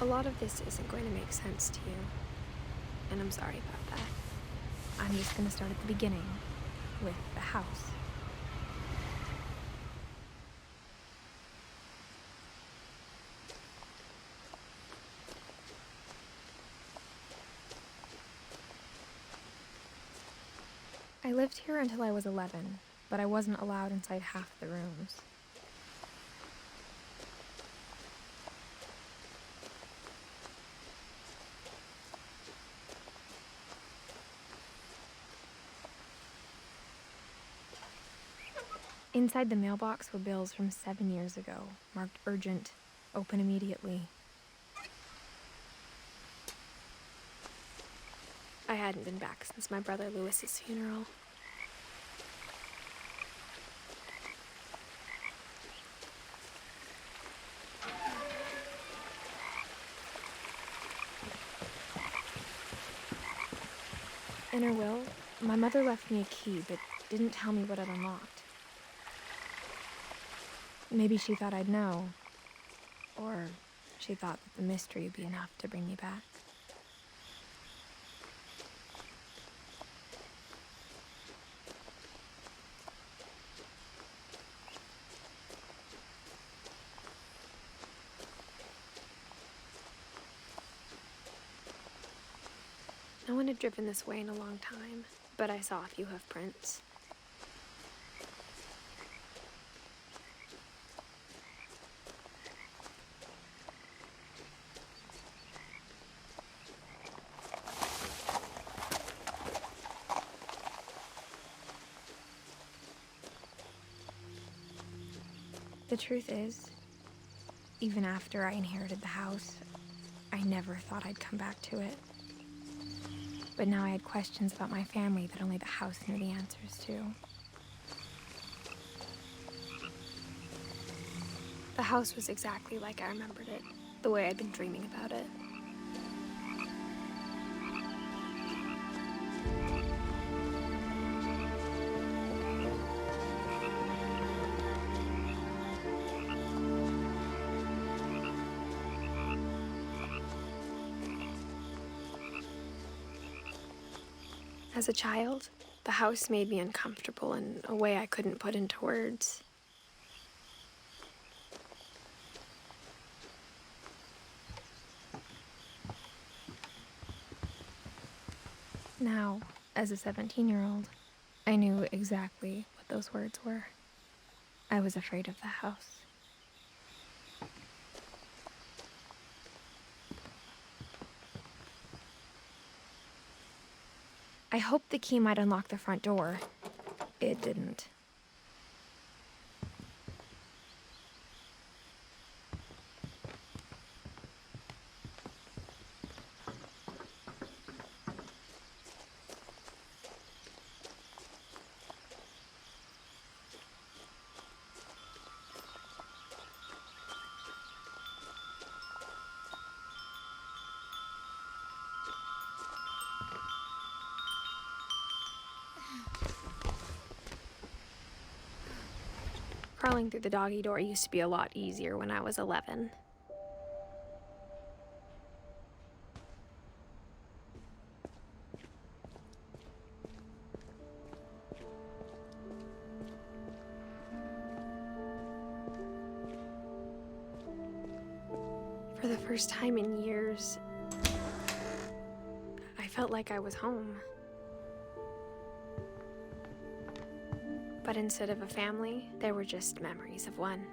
A lot of this isn't going to make sense to you, and I'm sorry about that. I'm just going to start at the beginning, with the house. I lived here until I was 11, but I wasn't allowed inside half the rooms. Inside the mailbox were bills from 7 years ago, marked urgent, open immediately. I hadn't been back since my brother Lewis's funeral. In her will, my mother left me a key, but didn't tell me what it unlocked. Maybe she thought I'd know, or she thought that the mystery would be enough to bring me back. No one had driven this way in a long time, but I saw a few hoof prints. The truth is, even after I inherited the house, I never thought I'd come back to it. But now I had questions about my family that only the house knew the answers to. The house was exactly like I remembered it, the way I'd been dreaming about it. As a child, the house made me uncomfortable in a way I couldn't put into words. Now, as a 17-year-old, I knew exactly what those words were. I was afraid of the house. I hoped the key might unlock the front door. It didn't. Crawling through the doggy door used to be a lot easier when I was 11. For the first time in years, I felt like I was home. But instead of a family, there were just memories of one.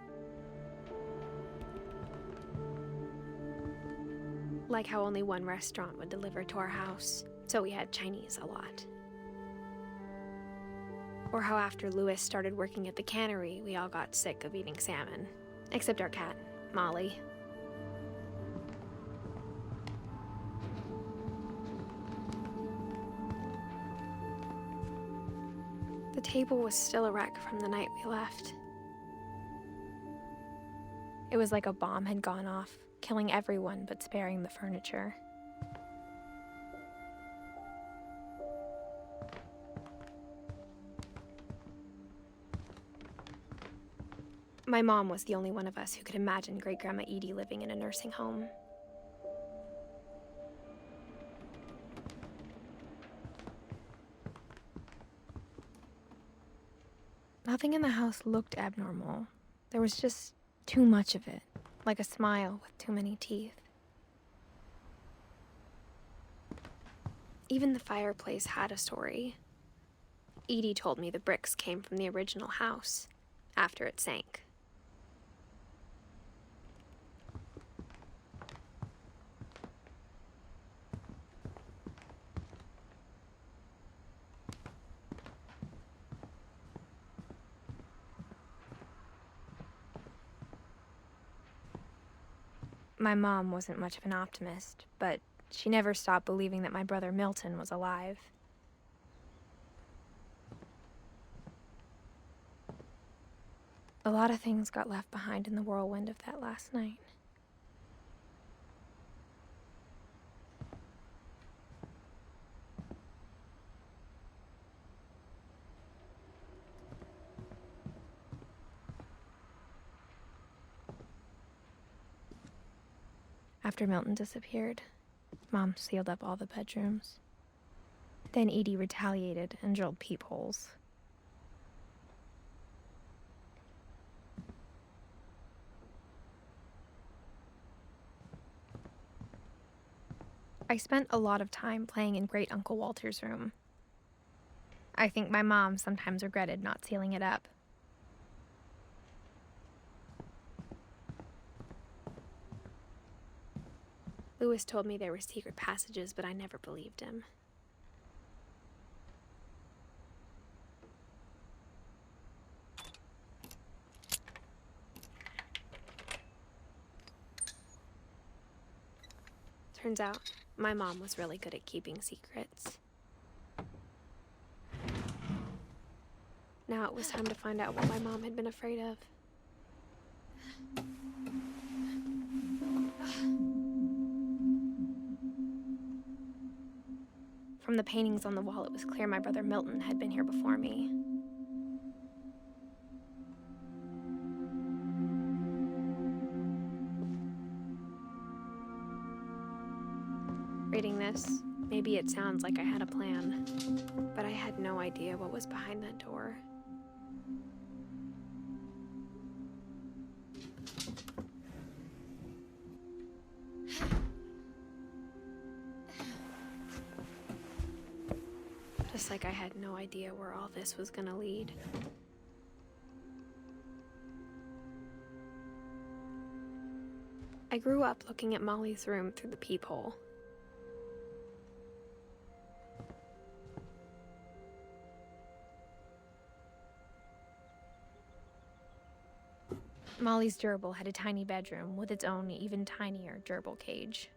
Like how only one restaurant would deliver to our house, so we had Chinese a lot. Or how after Louis started working at the cannery, we all got sick of eating salmon. Except our cat, Molly. The table was still a wreck from the night we left. It was like a bomb had gone off, killing everyone but sparing the furniture. My mom was the only one of us who could imagine Great-Grandma Edie living in a nursing home. Nothing in the house looked abnormal. There was just too much of it, like a smile with too many teeth. Even the fireplace had a story. Edie told me the bricks came from the original house, after it sank. My mom wasn't much of an optimist, but she never stopped believing that my brother Milton was alive. A lot of things got left behind in the whirlwind of that last night. After Milton disappeared, Mom sealed up all the bedrooms. Then Edie retaliated and drilled peepholes. I spent a lot of time playing in Great Uncle Walter's room. I think my mom sometimes regretted not sealing it up. Louis told me there were secret passages, but I never believed him. Turns out, my mom was really good at keeping secrets. Now it was time to find out what my mom had been afraid of. From the paintings on the wall, it was clear my brother Milton had been here before me. Reading this, maybe it sounds like I had a plan, but I had no idea what was behind that door. Just like I had no idea where all this was gonna lead. I grew up looking at Molly's room through the peephole. Molly's gerbil had a tiny bedroom with its own even tinier gerbil cage.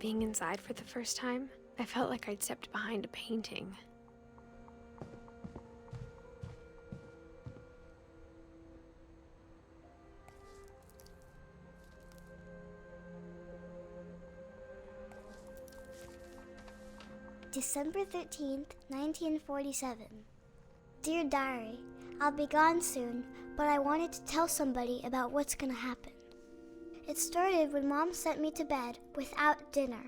Being inside for the first time, I felt like I'd stepped behind a painting. December 13th, 1947. Dear Diary, I'll be gone soon, but I wanted to tell somebody about what's gonna happen. It started when Mom sent me to bed without dinner.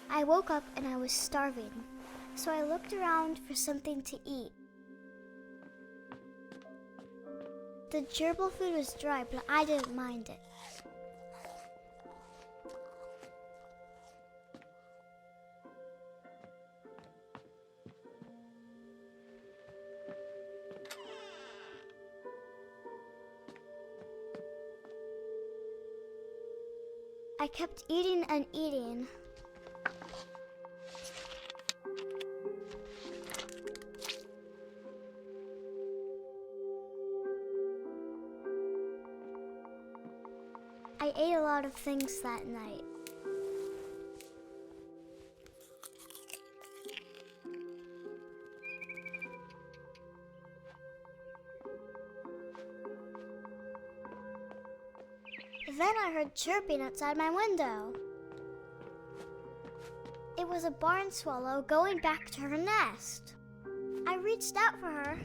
I woke up and I was starving, so I looked around for something to eat. The gerbil food was dry, but I didn't mind it. I kept eating and eating. I ate a lot of things that night. Then I heard chirping outside my window. It was a barn swallow going back to her nest. I reached out for her.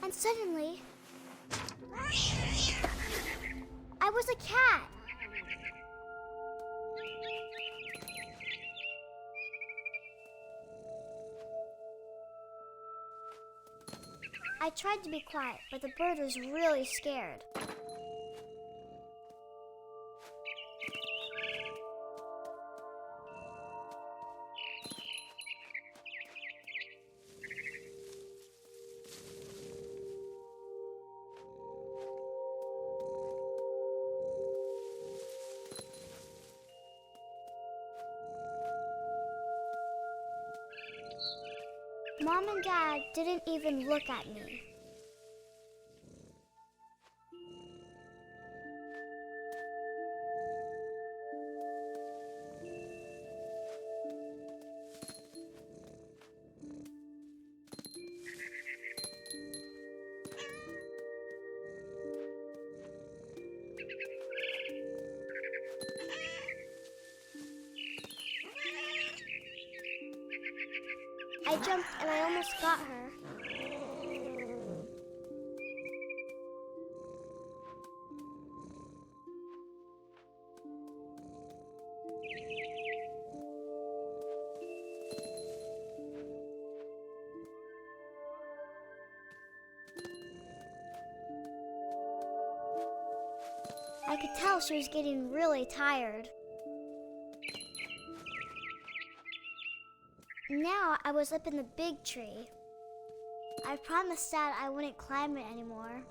And suddenly, I was a cat. I tried to be quiet, but the bird was really scared. Mom and Dad didn't even look at me. I jumped and I almost got her. I could tell she was getting really tired. Now I was up in the big tree. I promised Dad I wouldn't climb it anymore.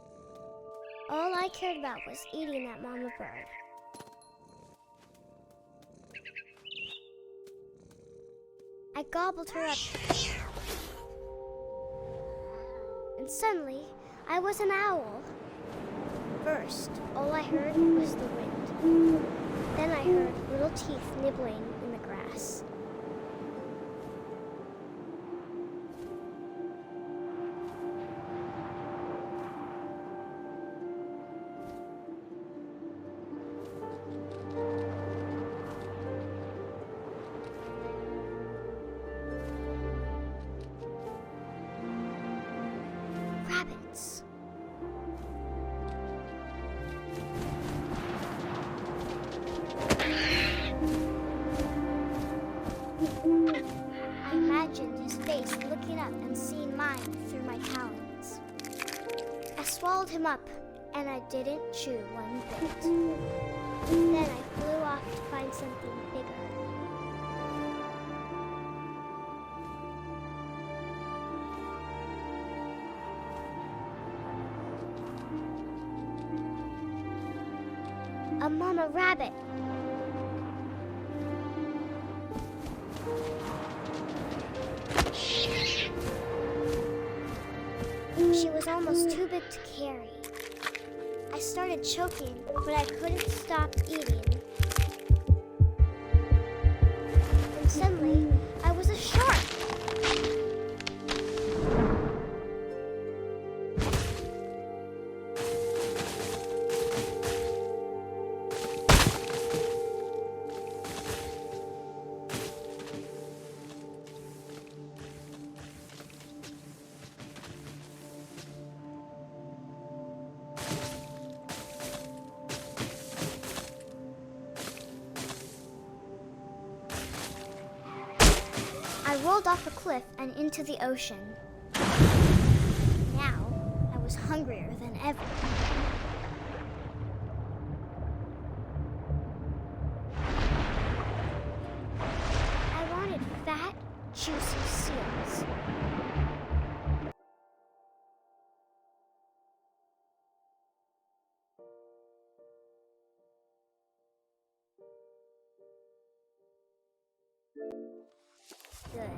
All I cared about was eating that mama bird. I gobbled her up. And suddenly, I was an owl. First, all I heard was the wind. Then I heard little teeth nibbling in the grass. Rabbits. I imagined his face looking up and seeing mine through my talons. I swallowed him up, and I didn't chew one bit. Then I flew off to find something bigger. A mama rabbit. She was almost too big to carry. I started choking, but I couldn't stop eating. And suddenly, I was a shark. tumbled off a cliff and into the ocean. Now, I was hungrier than ever. I wanted fat, juicy seals. Good.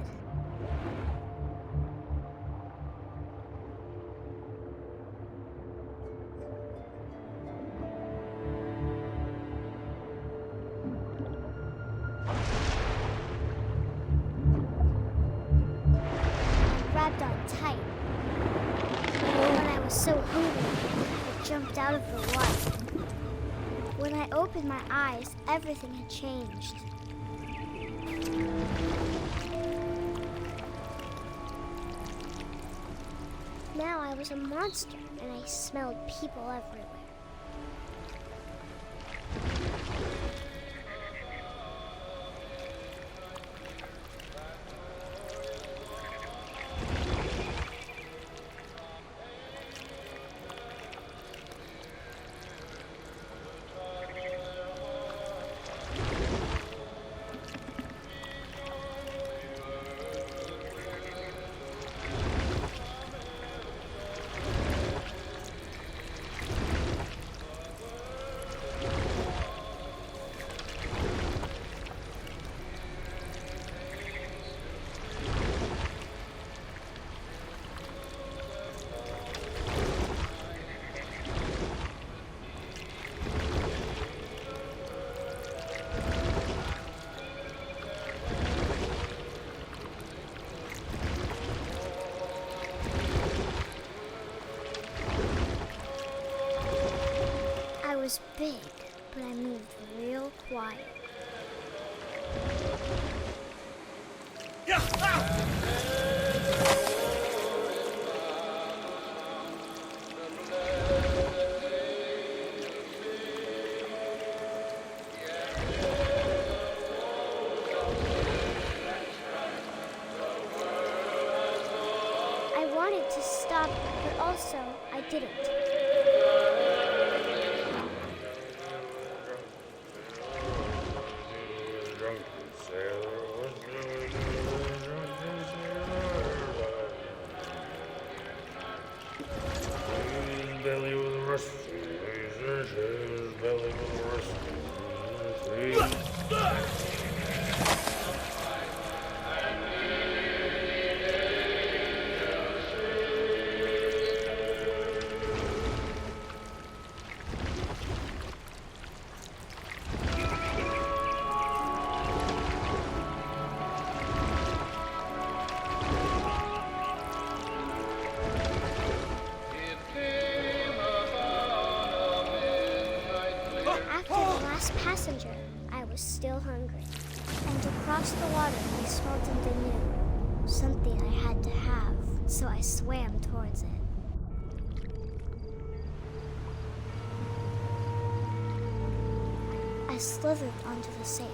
Grabbed on tight. When I was so hungry, I jumped out of the water. When I opened my eyes, everything had changed. Now I was a monster, and I smelled people everywhere. I was big, but I moved real quiet. I wanted to stop, but also I didn't. Passenger, I was still hungry. And across the water, I smelled something new. Something I had to have, so I swam towards it. I slithered onto the sand,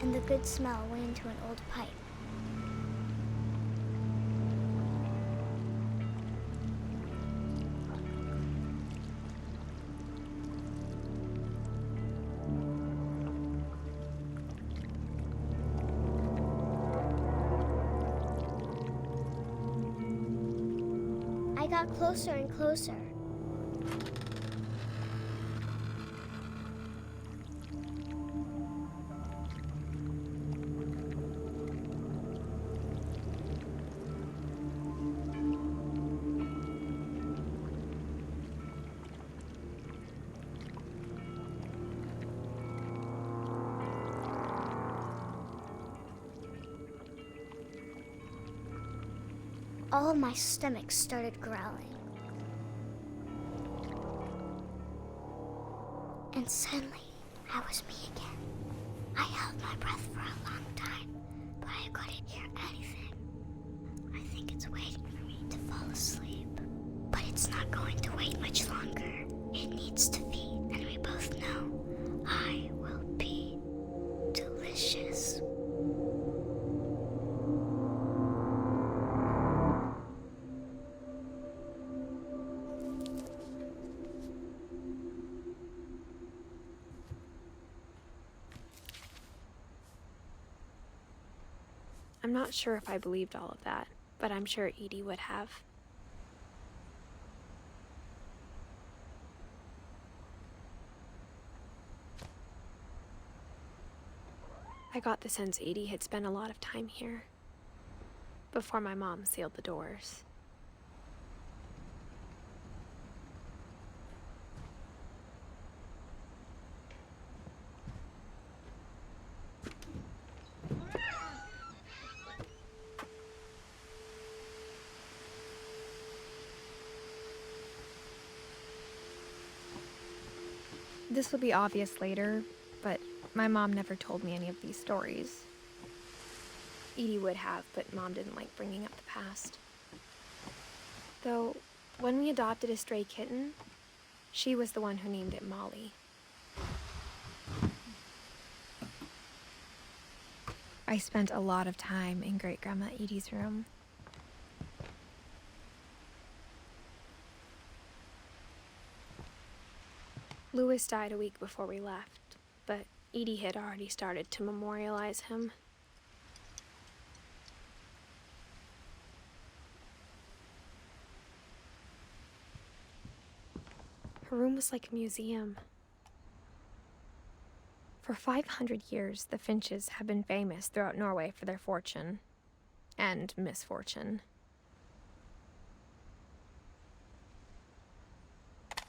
and the good smell went into an old pipe. I got closer and closer. All of my stomach started growling. And suddenly, I was me again. I held my breath for a long time, but I couldn't hear anything. I think it's waiting for me to fall asleep. But it's not going to wait much longer. It needs to feed, and we both know I will be delicious. I'm not sure if I believed all of that, but I'm sure Edie would have. I got the sense Edie had spent a lot of time here, before my mom sealed the doors. This will be obvious later, but my mom never told me any of these stories. Edie would have, but Mom didn't like bringing up the past. Though, when we adopted a stray kitten, she was the one who named it Molly. I spent a lot of time in Great-Grandma Edie's room. Louis died a week before we left, but Edie had already started to memorialize him. Her room was like a museum. For 500 years, the Finches have been famous throughout Norway for their fortune and misfortune.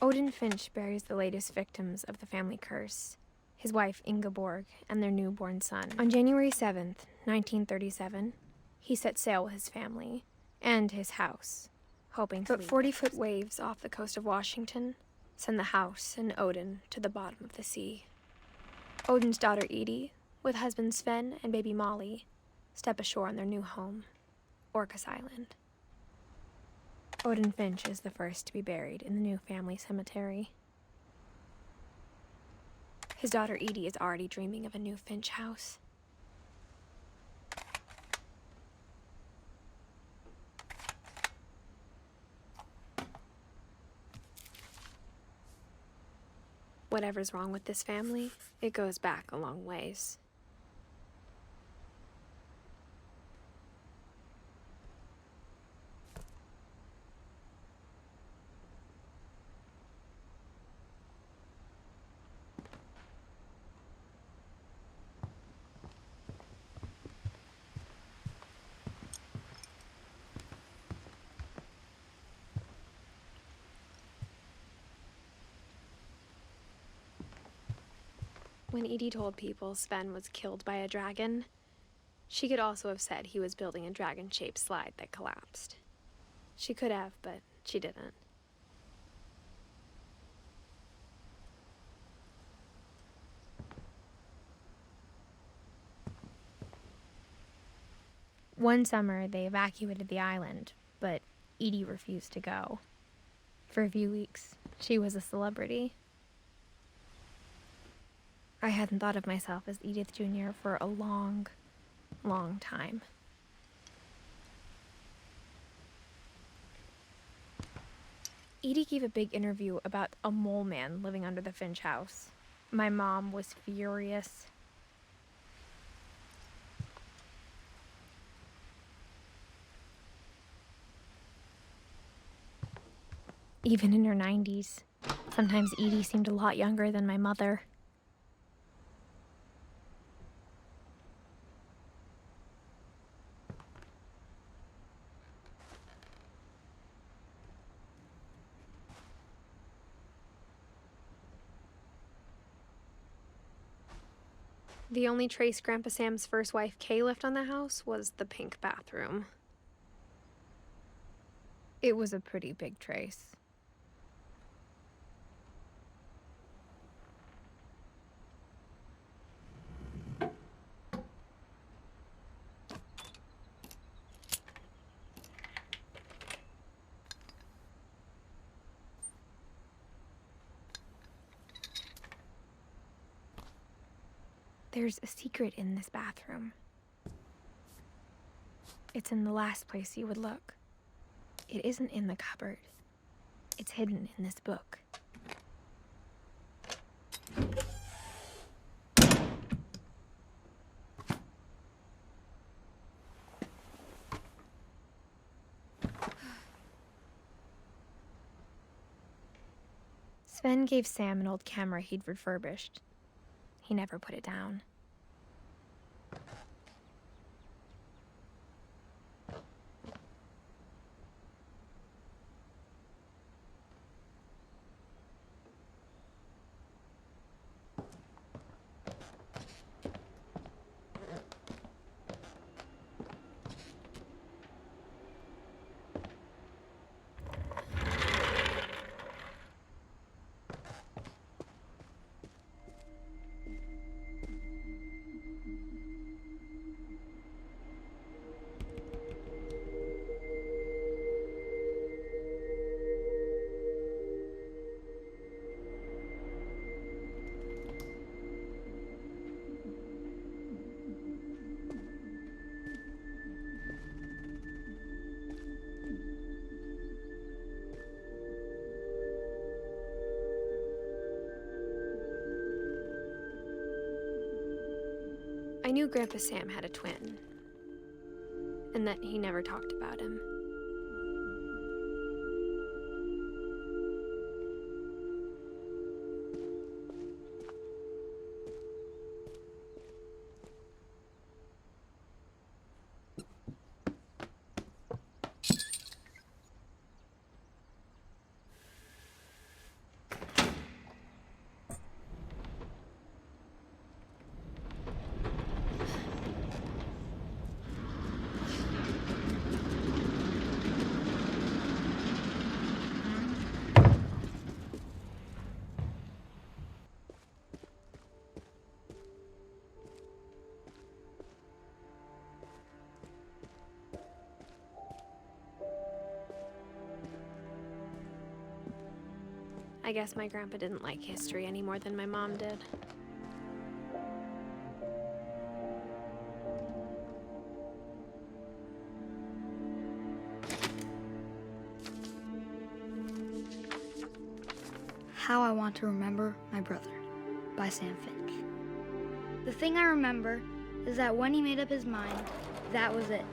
Odin Finch buries the latest victims of the family curse, his wife Ingeborg and their newborn son. On January 7th, 1937, he set sail with his family and his house, hoping to leave. But 40-foot waves off the coast of Washington send the house and Odin to the bottom of the sea. Odin's daughter Edie, with husband Sven and baby Molly, step ashore on their new home, Orcas Island. Odin Finch is the first to be buried in the new family cemetery. His daughter Edie is already dreaming of a new Finch house. Whatever's wrong with this family, it goes back a long ways. When Edie told people Sven was killed by a dragon, she could also have said he was building a dragon-shaped slide that collapsed. She could have, but she didn't. One summer, they evacuated the island, but Edie refused to go. For a few weeks, she was a celebrity. I hadn't thought of myself as Edith Jr. for a long, long time. Edie gave a big interview about a mole man living under the Finch house. My mom was furious. Even in her 90s, sometimes Edie seemed a lot younger than my mother. The only trace Grandpa Sam's first wife, Kay, left on the house was the pink bathroom. It was a pretty big trace. There's a secret in this bathroom. It's in the last place you would look. It isn't in the cupboard. It's hidden in this book. Ben gave Sam an old camera he'd refurbished. He never put it down. I knew Grandpa Sam had a twin, and that he never talked about him. I guess my grandpa didn't like history any more than my mom did. How I Want to Remember My Brother by Sam Finch. The thing I remember is that when he made up his mind, that was it.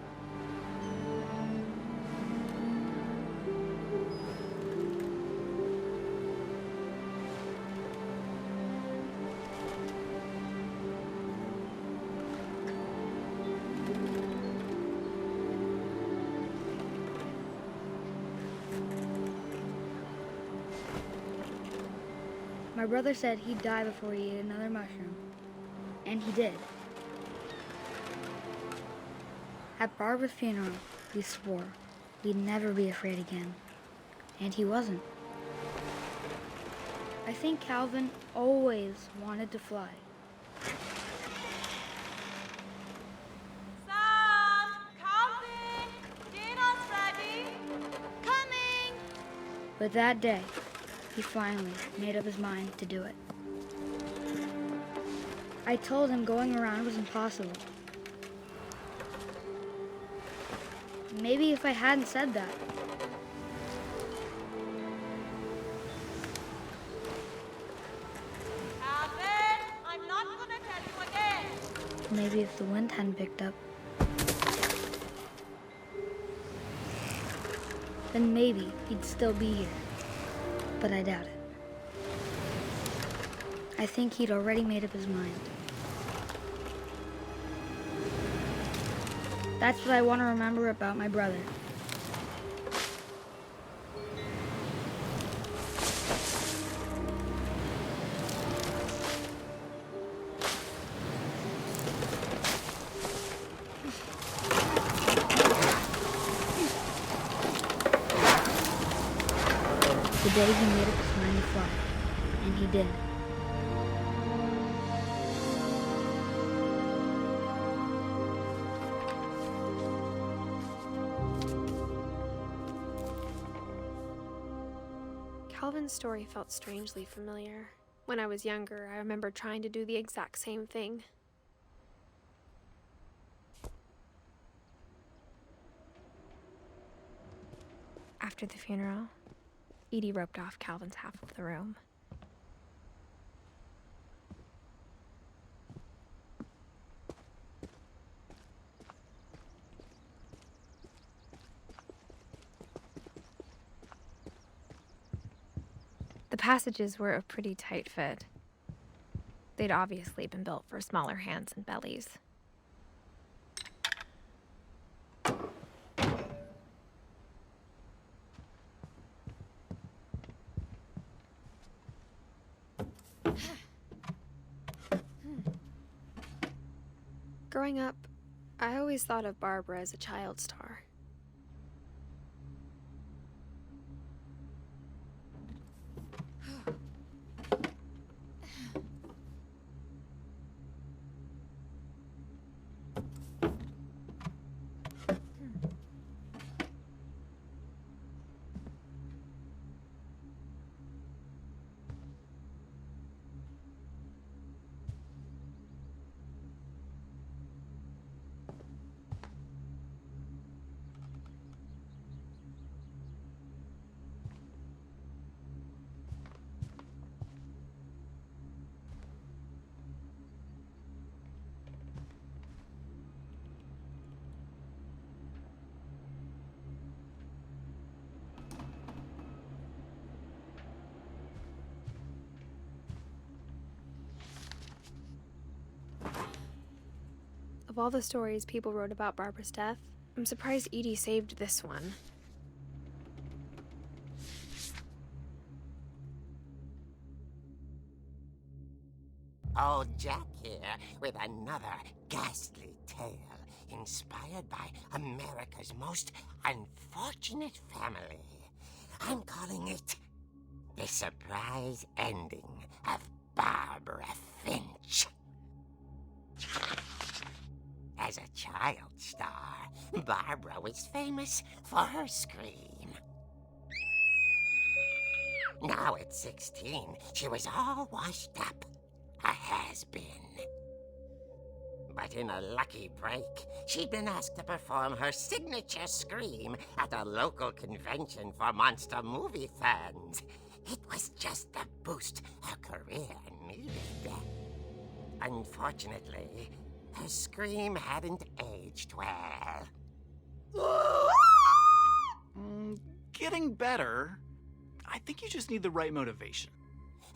My brother said he'd die before he ate another mushroom, and he did. At Barbara's funeral, we swore we'd never be afraid again, and he wasn't. I think Calvin always wanted to fly. Sam, Calvin, dinner's ready. Coming. But that day, he finally made up his mind to do it. I told him going around was impossible. Maybe if I hadn't said that. Calvin, I'm not gonna tell you again. Maybe if the wind hadn't picked up. Then maybe he'd still be here. But I doubt it. I think he'd already made up his mind. That's what I want to remember about my brother. The day he made up his mind to fly, and he did. Calvin's story felt strangely familiar. When I was younger, I remember trying to do the exact same thing. After the funeral, Edie roped off Calvin's half of the room. The passages were a pretty tight fit. They'd obviously been built for smaller hands and bellies. Growing up, I always thought of Barbara as a child star. Of all the stories people wrote about Barbara's death, I'm surprised Edie saved this one. Old Jack here with another ghastly tale inspired by America's most unfortunate family. I'm calling it The Surprise Ending of Barbara Finch. As a child star, Barbara was famous for her scream. Now at 16, she was all washed up, a has-been. But in a lucky break, she'd been asked to perform her signature scream at a local convention for monster movie fans. It was just the boost her career needed. Unfortunately, her scream hadn't aged well. Getting better. I think you just need the right motivation.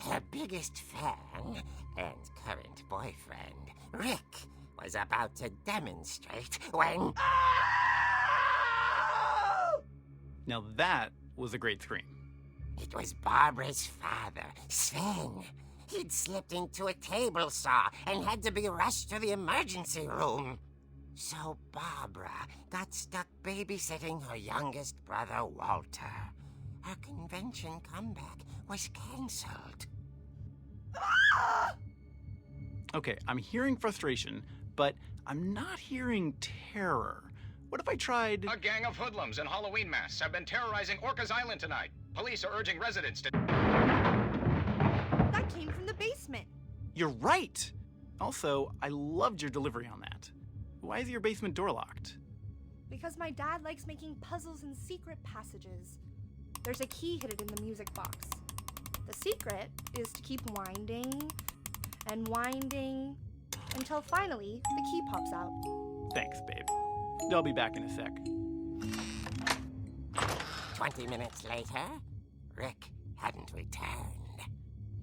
Her biggest fan and current boyfriend, Rick, was about to demonstrate when... Now that was a great scream. It was Barbara's father, Sven. He'd slipped into a table saw and had to be rushed to the emergency room. So Barbara got stuck babysitting her youngest brother, Walter. Her convention comeback was cancelled. Okay, I'm hearing frustration, but I'm not hearing terror. What if I tried... A gang of hoodlums in Halloween masks have been terrorizing Orcas Island tonight. Police are urging residents to... That came from the basement. You're right! Also, I loved your delivery on that. Why is your basement door locked? Because my dad likes making puzzles and secret passages. There's a key hidden in the music box. The secret is to keep winding and winding until finally the key pops out. Thanks, babe. I'll be back in a sec. 20 minutes later, Rick hadn't returned.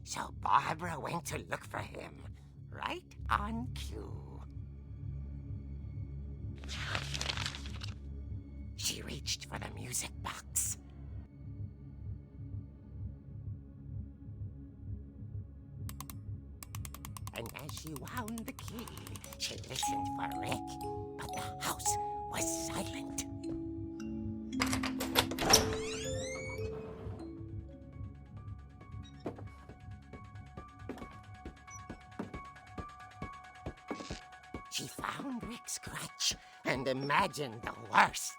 So Barbara went to look for him, right on cue. She reached for the music box. And as she wound the key, she listened for Rick, but the house was silent. She found Rick's crutch and imagined the worst.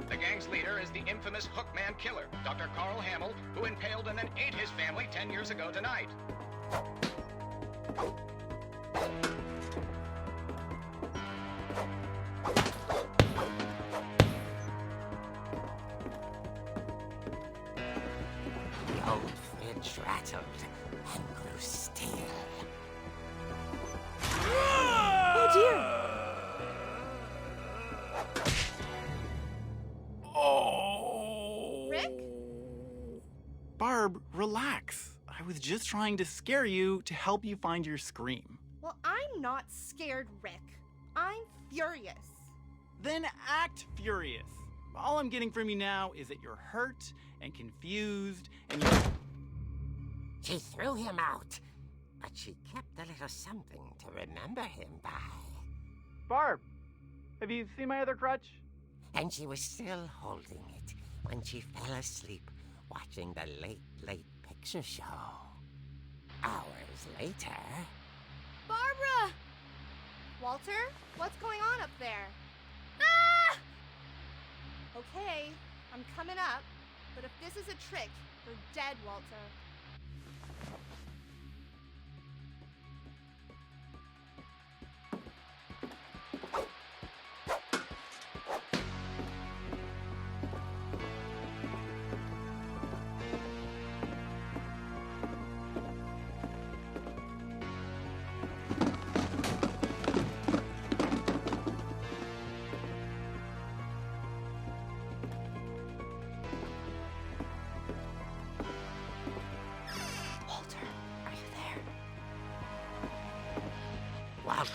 The gang's leader is the infamous Hookman killer, Dr. Carl Hamill, who impaled and then ate his family 10 years ago tonight. Finch rattled and grew still. Oh dear! Oh! Rick? Barb, relax. I was just trying to scare you to help you find your scream. Well, I'm not scared, Rick. I'm furious. Then act furious. All I'm getting from you now is that you're hurt and confused and you're... She threw him out, but she kept a little something to remember him by. Barb, have you seen my other crutch? And she was still holding it when she fell asleep watching the late picture show. Hours later... Barbara! Walter, what's going on up there? Ah! Okay, I'm coming up, but if this is a trick, you're dead, Walter. Walter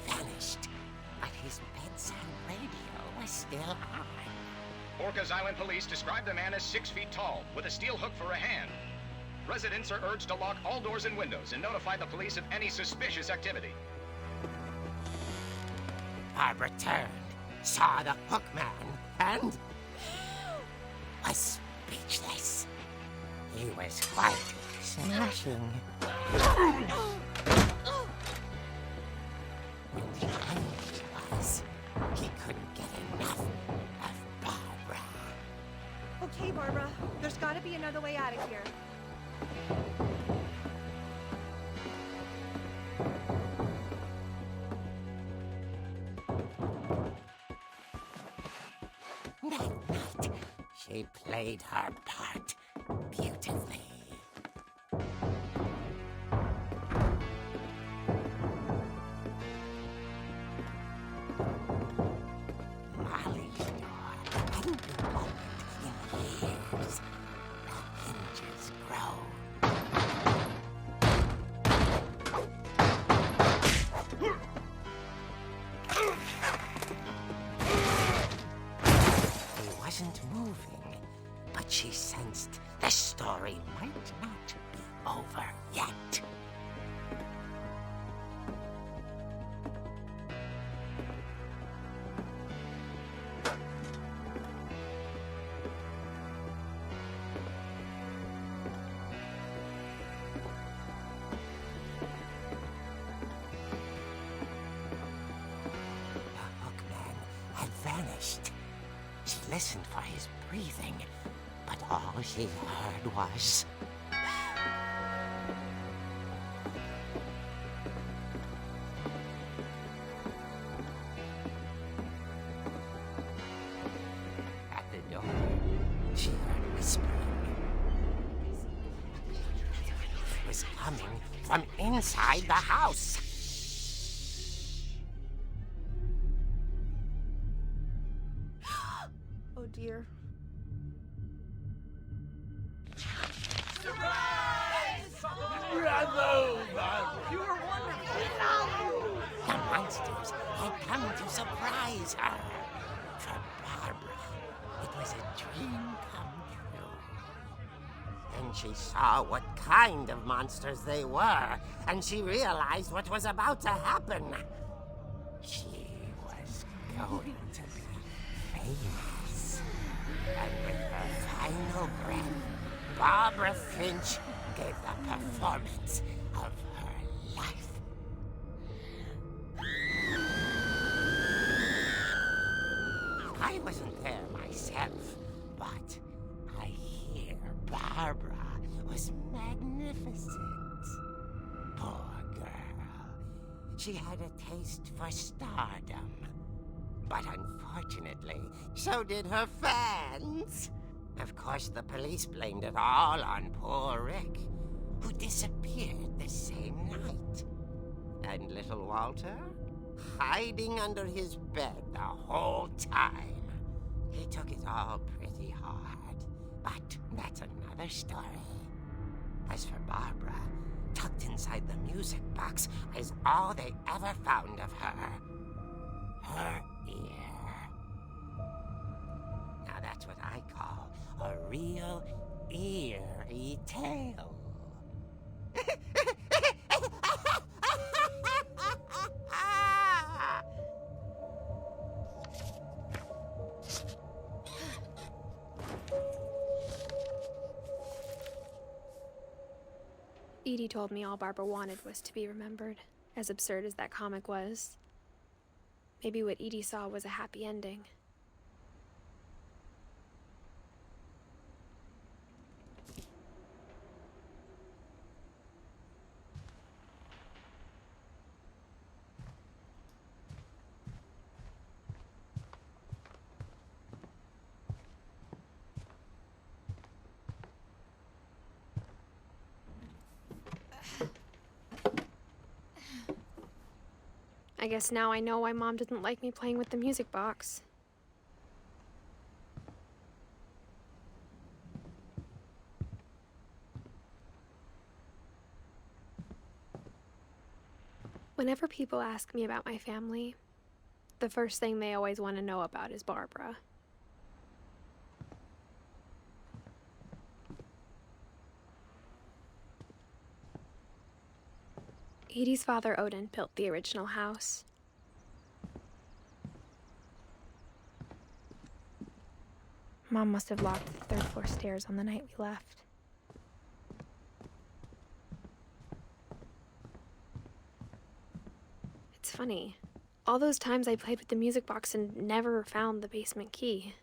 had vanished, but his bedside radio was still on. Orcas Island police describe the man as 6 feet tall, with a steel hook for a hand. Residents are urged to lock all doors and windows and notify the police of any suspicious activity. Barbara turned, saw the hookman, and was speechless. He was quite smashing. When the irony was, he couldn't get enough of Barbara. Okay, Barbara, there's gotta be another way out of here. That night, she played her part beautifully. Molly's door hadn't been opened in years. The hinges groaned. He wasn't moving, but she sensed the story might not be over yet. The hookman had vanished. She listened for his breathing, but all she heard was... At the door, she heard whispering. It was coming from inside the house. Oh dear. The monsters had come to surprise her. For Barbara, it was a dream come true. Then she saw what kind of monsters they were, and she realized what was about to happen. She was going to be famous. And with her final breath, Barbara Finch gave the performance of her life. I wasn't there myself, but I hear Barbara was magnificent. Poor girl. She had a taste for stardom. But unfortunately, so did her fans. Of course, the police blamed it all on poor Rick, who disappeared the same night. And little Walter? Hiding under his bed the whole time. He took it all pretty hard, but that's another story. As for Barbara, tucked inside the music box is all they ever found of her. Her ear. Now that's what I call a real eerie tale. Edie told me all Barbara wanted was to be remembered, as absurd as that comic was. Maybe what Edie saw was a happy ending. I guess now I know why Mom didn't like me playing with the music box. Whenever people ask me about my family, the first thing they always want to know about is Barbara. Edie's father, Odin, built the original house. Mom must have locked the third floor stairs on the night we left. It's funny. All those times I played with the music box and never found the basement key.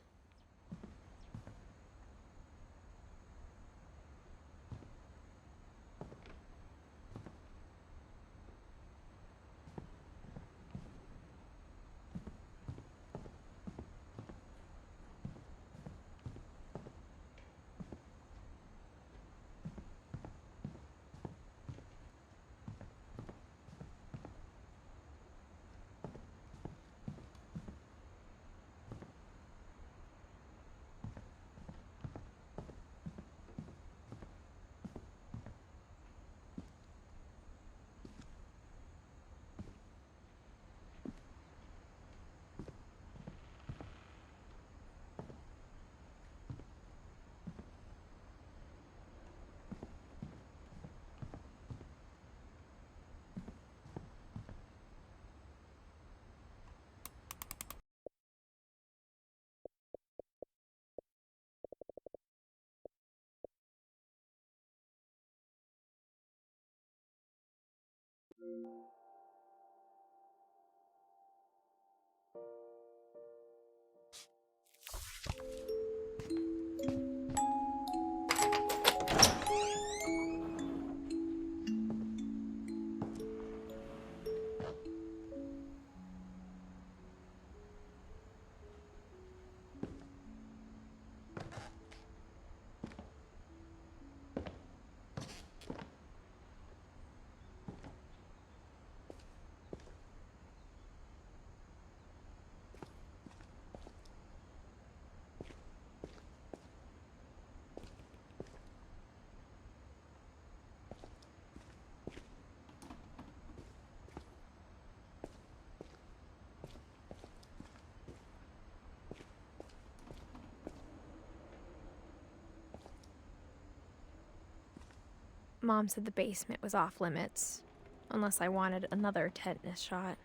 Mom said the basement was off limits, unless I wanted another tetanus shot.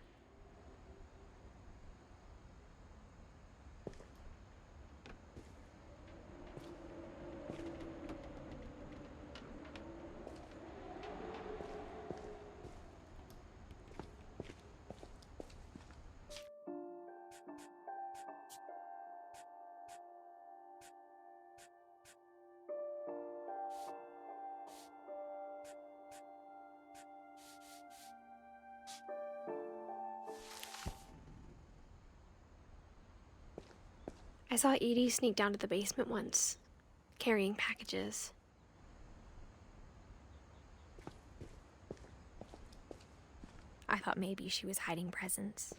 I saw Edie sneak down to the basement once, carrying packages. I thought maybe she was hiding presents.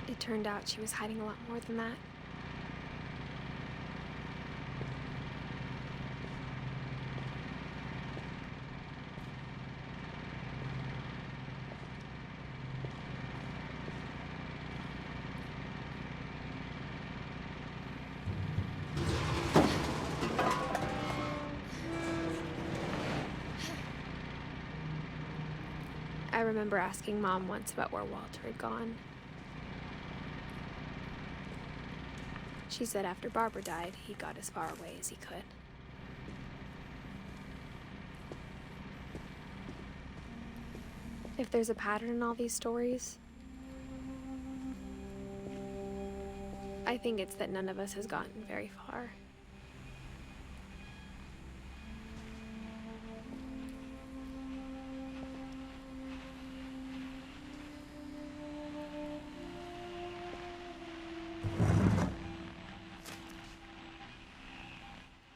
It turned out she was hiding a lot more than that. I remember asking Mom once about where Walter had gone. She said after Barbara died, he got as far away as he could. If there's a pattern in all these stories, I think it's that none of us has gotten very far.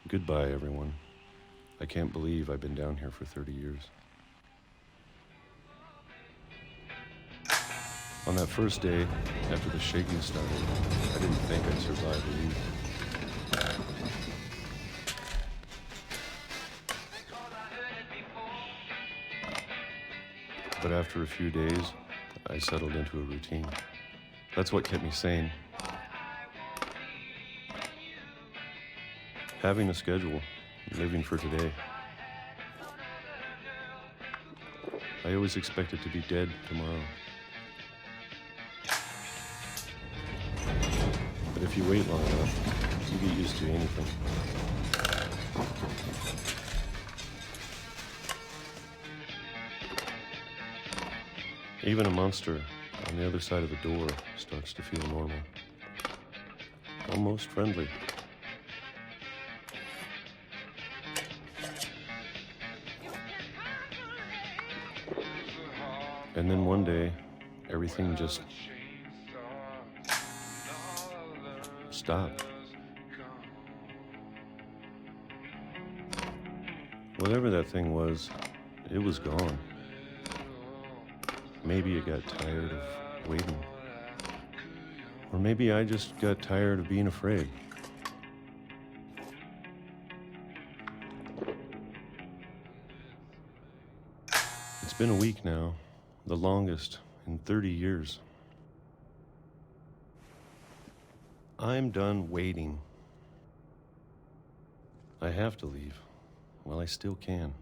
Goodbye, everyone. I can't believe I've been down here for 30 years. On that first day, after the shaking started, I didn't think I'd survive a week. But after a few days, I settled into a routine. That's what kept me sane. Having a schedule, living for today. I always expected to be dead tomorrow. But if you wait long enough, you get used to anything. Even a monster on the other side of the door starts to feel normal. Almost friendly. And then one day, everything just stopped. Whatever that thing was, it was gone. Maybe it got tired of waiting. Or maybe I just got tired of being afraid. It's been a week now. The longest in 30 years. I'm done waiting. I have to leave while I still can.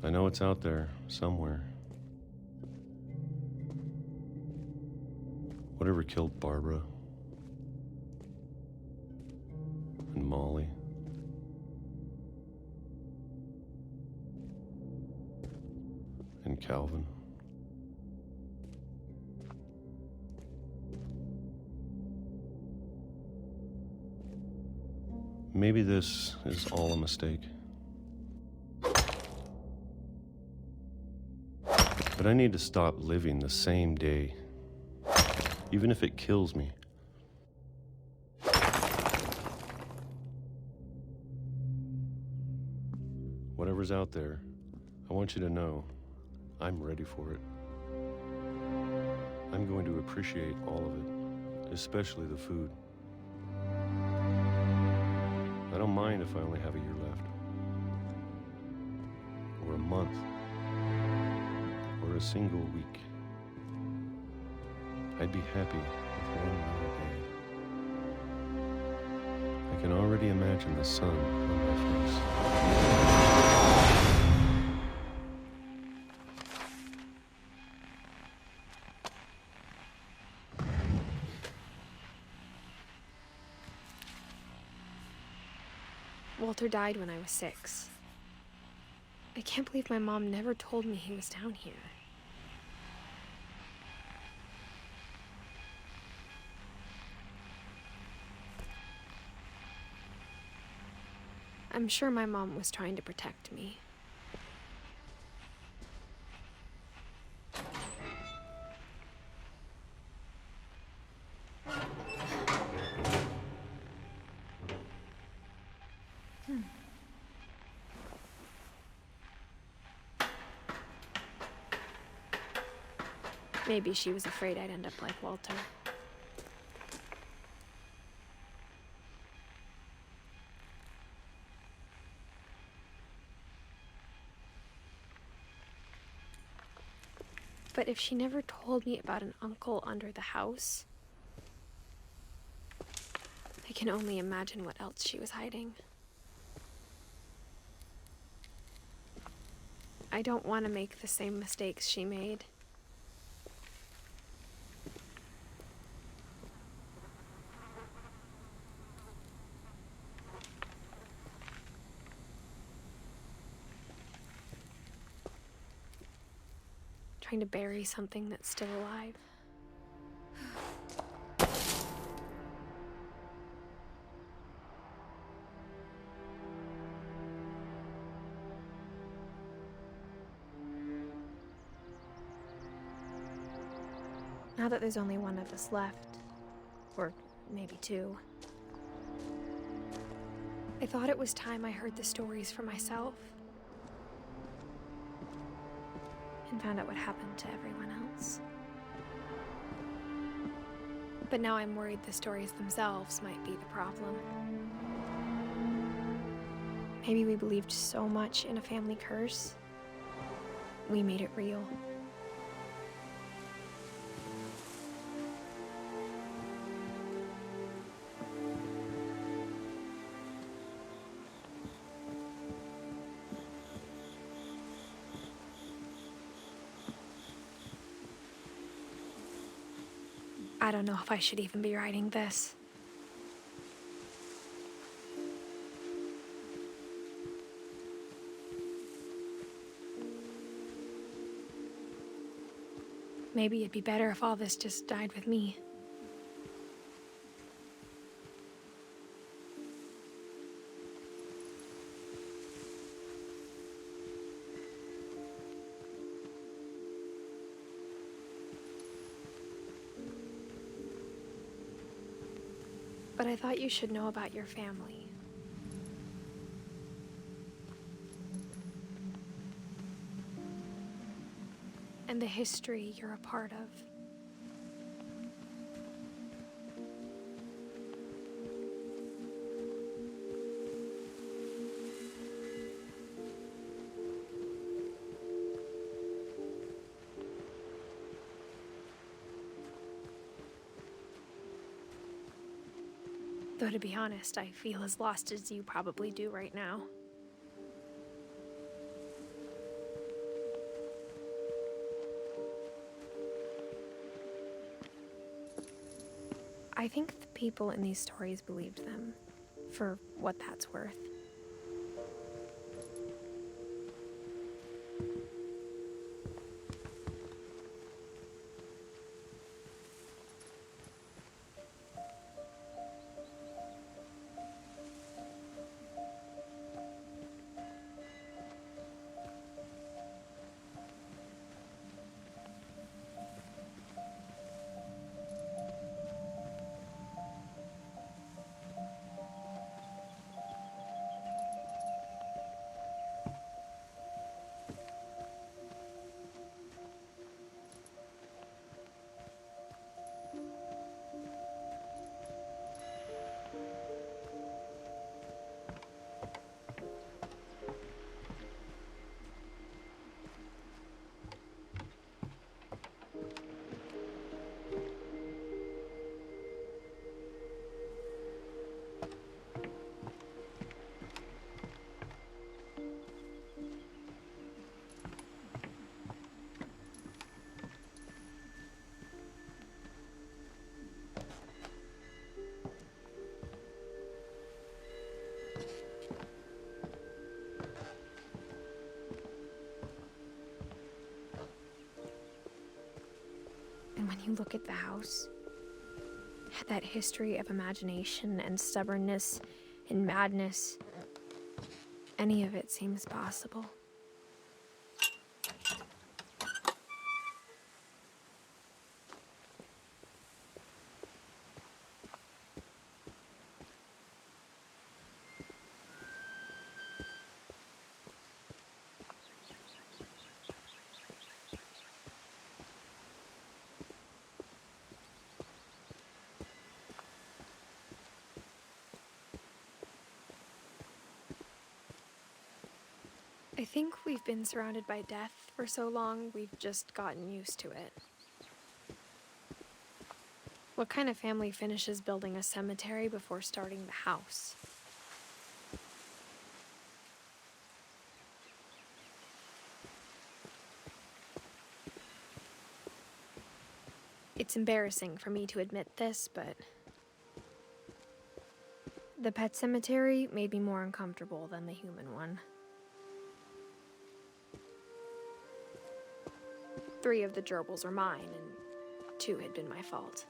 I know it's out there, somewhere. Whatever killed Barbara and Molly and Calvin. Maybe this is all a mistake. But I need to stop living the same day, even if it kills me. Whatever's out there, I want you to know I'm ready for it. I'm going to appreciate all of it, especially the food. I don't mind if I only have a year left, or a month, or a single week. I'd be happy with one more day. I can already imagine the sun on my face. Walter died when I was 6. I can't believe my mom never told me he was down here. I'm sure my mom was trying to protect me. Maybe she was afraid I'd end up like Walter. But if she never told me about an uncle under the house, I can only imagine what else she was hiding. I don't want to make the same mistakes she made. Trying to bury something that's still alive. Now that there's only one of us left, or maybe 2, I thought it was time I heard the stories for myself. And found out what happened to everyone else. But now I'm worried the stories themselves might be the problem. Maybe we believed so much in a family curse, we made it real. I don't know if I should even be writing this. Maybe it'd be better if all this just died with me. But I thought you should know about your family. And the history you're a part of. Though to be honest, I feel as lost as you probably do right now. I think the people in these stories believed them, for what that's worth. when you look at the house, that history of imagination and stubbornness and madness, any of it seems possible. I think we've been surrounded by death for so long, we've just gotten used to it. What kind of family finishes building a cemetery before starting the house? It's embarrassing for me to admit this, but the pet cemetery made me more uncomfortable than the human one. 3 of the gerbils were mine, and 2 had been my fault.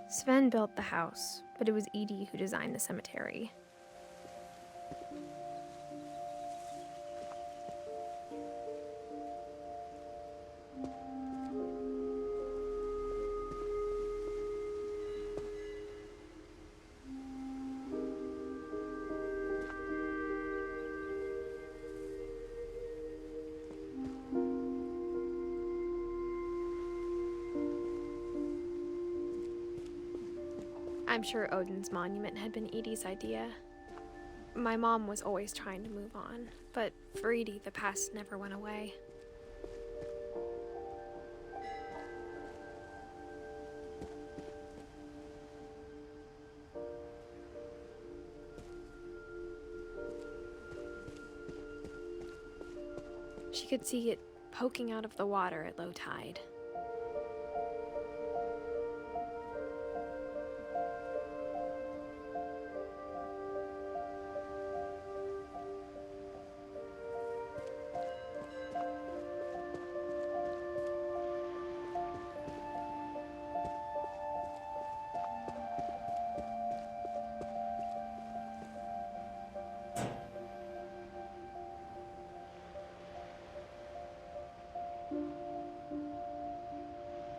Sven built the house, but it was Edith who designed the cemetery. I'm sure Odin's monument had been Edie's idea. My mom was always trying to move on, but for Edie, the past never went away. She could see it poking out of the water at low tide.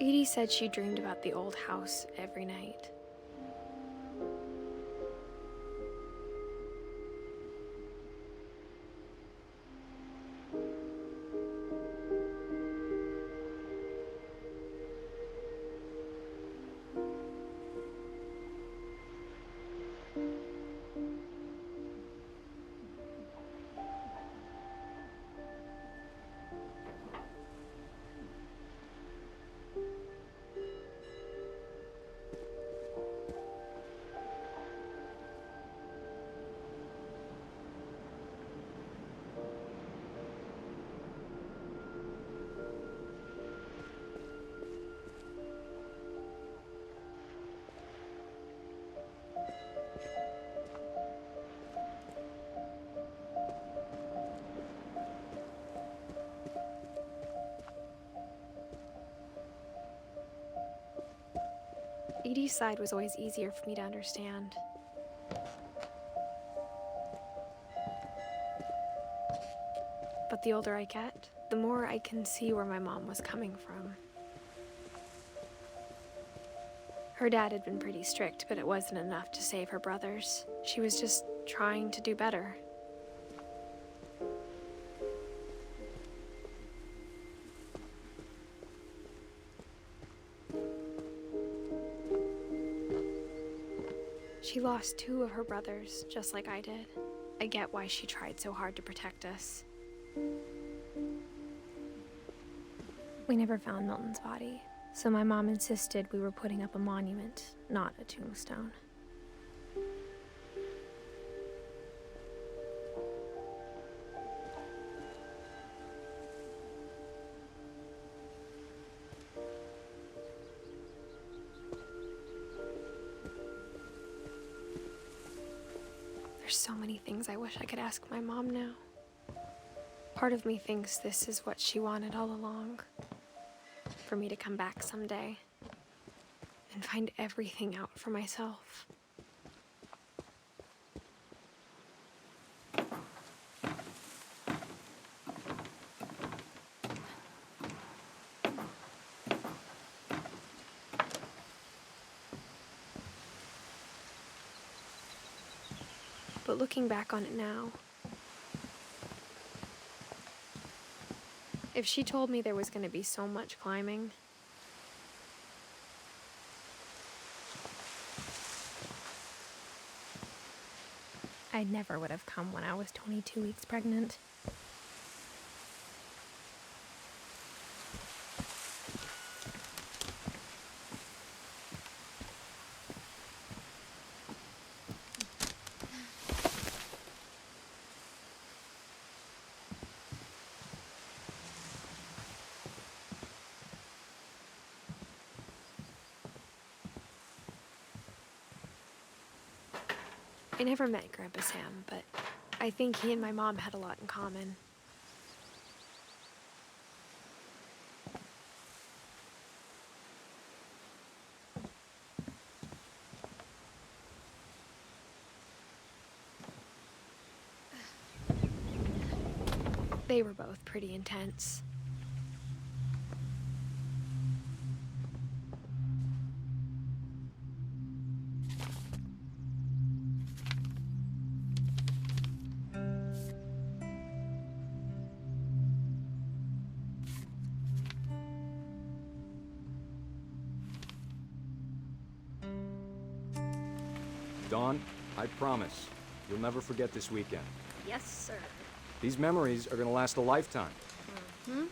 Edie said she dreamed about the old house every night. Edie's side was always easier for me to understand. But the older I get, the more I can see where my mom was coming from. Her dad had been pretty strict, but it wasn't enough to save her brothers. She was just trying to do better. She lost 2 of her brothers, just like I did. I get why she tried so hard to protect us. We never found Milton's body, so my mom insisted we were putting up a monument, not a tombstone. There's so many things I wish I could ask my mom now. Part of me thinks this is what she wanted all along. For me to come back someday and find everything out for myself. But looking back on it now, if she told me there was going to be so much climbing, I never would have come when I was 22 weeks pregnant. I never met Grandpa Sam, but I think he and my mom had a lot in common. They were both pretty intense. Dawn, I promise, you'll never forget this weekend. Yes, sir. These memories are gonna last a lifetime. Am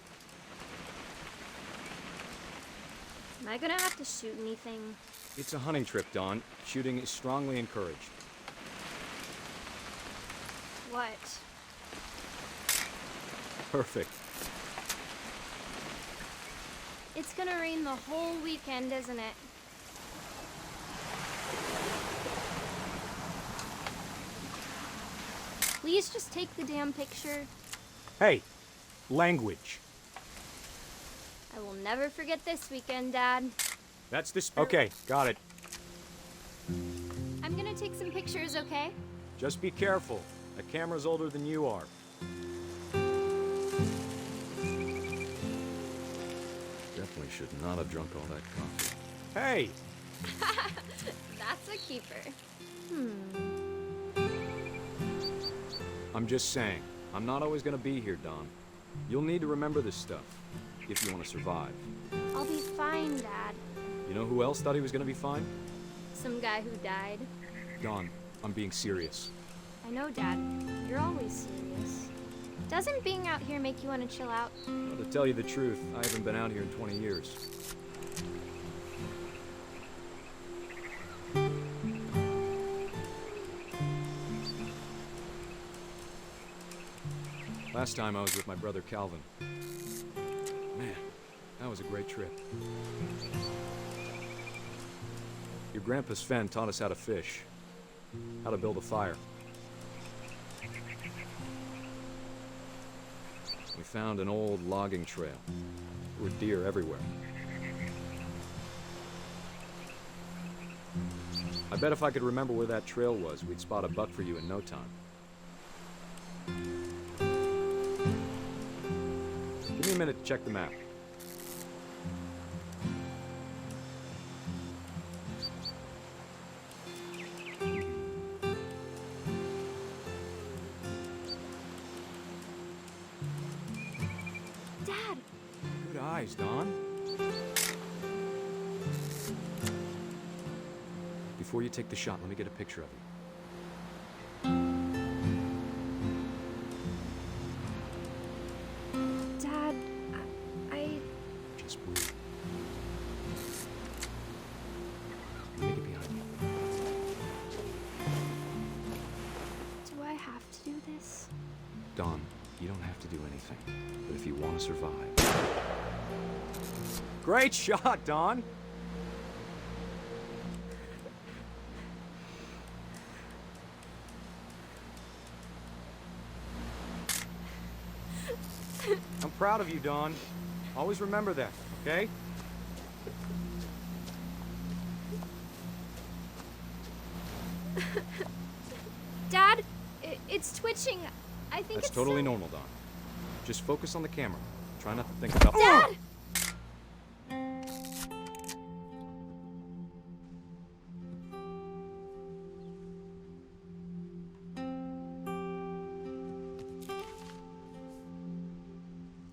I gonna have to shoot anything? It's a hunting trip, Dawn. Shooting is strongly encouraged. What? Perfect. It's gonna rain the whole weekend, isn't it? Please just take the damn picture. Hey, language. I will never forget this weekend, Dad. That's the spirit. Okay, got it. I'm gonna take some pictures, okay? Just be careful. The camera's older than you are. Definitely should not have drunk all that coffee. Hey! That's a keeper. I'm just saying, I'm not always gonna be here, Dawn. You'll need to remember this stuff, if you want to survive. I'll be fine, Dad. You know who else thought he was gonna be fine? Some guy who died. Dawn, I'm being serious. I know, Dad. You're always serious. Doesn't being out here make you want to chill out? Well, to tell you the truth, I haven't been out here in 20 years. Last time I was with my brother Calvin. Man, that was a great trip. Your grandpa Sven taught us how to fish, how to build a fire. We found an old logging trail. There were deer everywhere. I bet if I could remember where that trail was, we'd spot a buck for you in no time. Give me a minute to check the map. Dad! Good eyes, Dawn. Before you take the shot, let me get a picture of you. Dad, I... Just breathe. Let me get behind you. Do I have to do this? Dawn, you don't have to do anything. But if you want to survive... Great shot, Dawn! proud of you, Dawn. Always remember that, okay? Dad, it's twitching. I think That's it's totally normal, Dawn. Just focus on the camera. Try not to think about— Dad!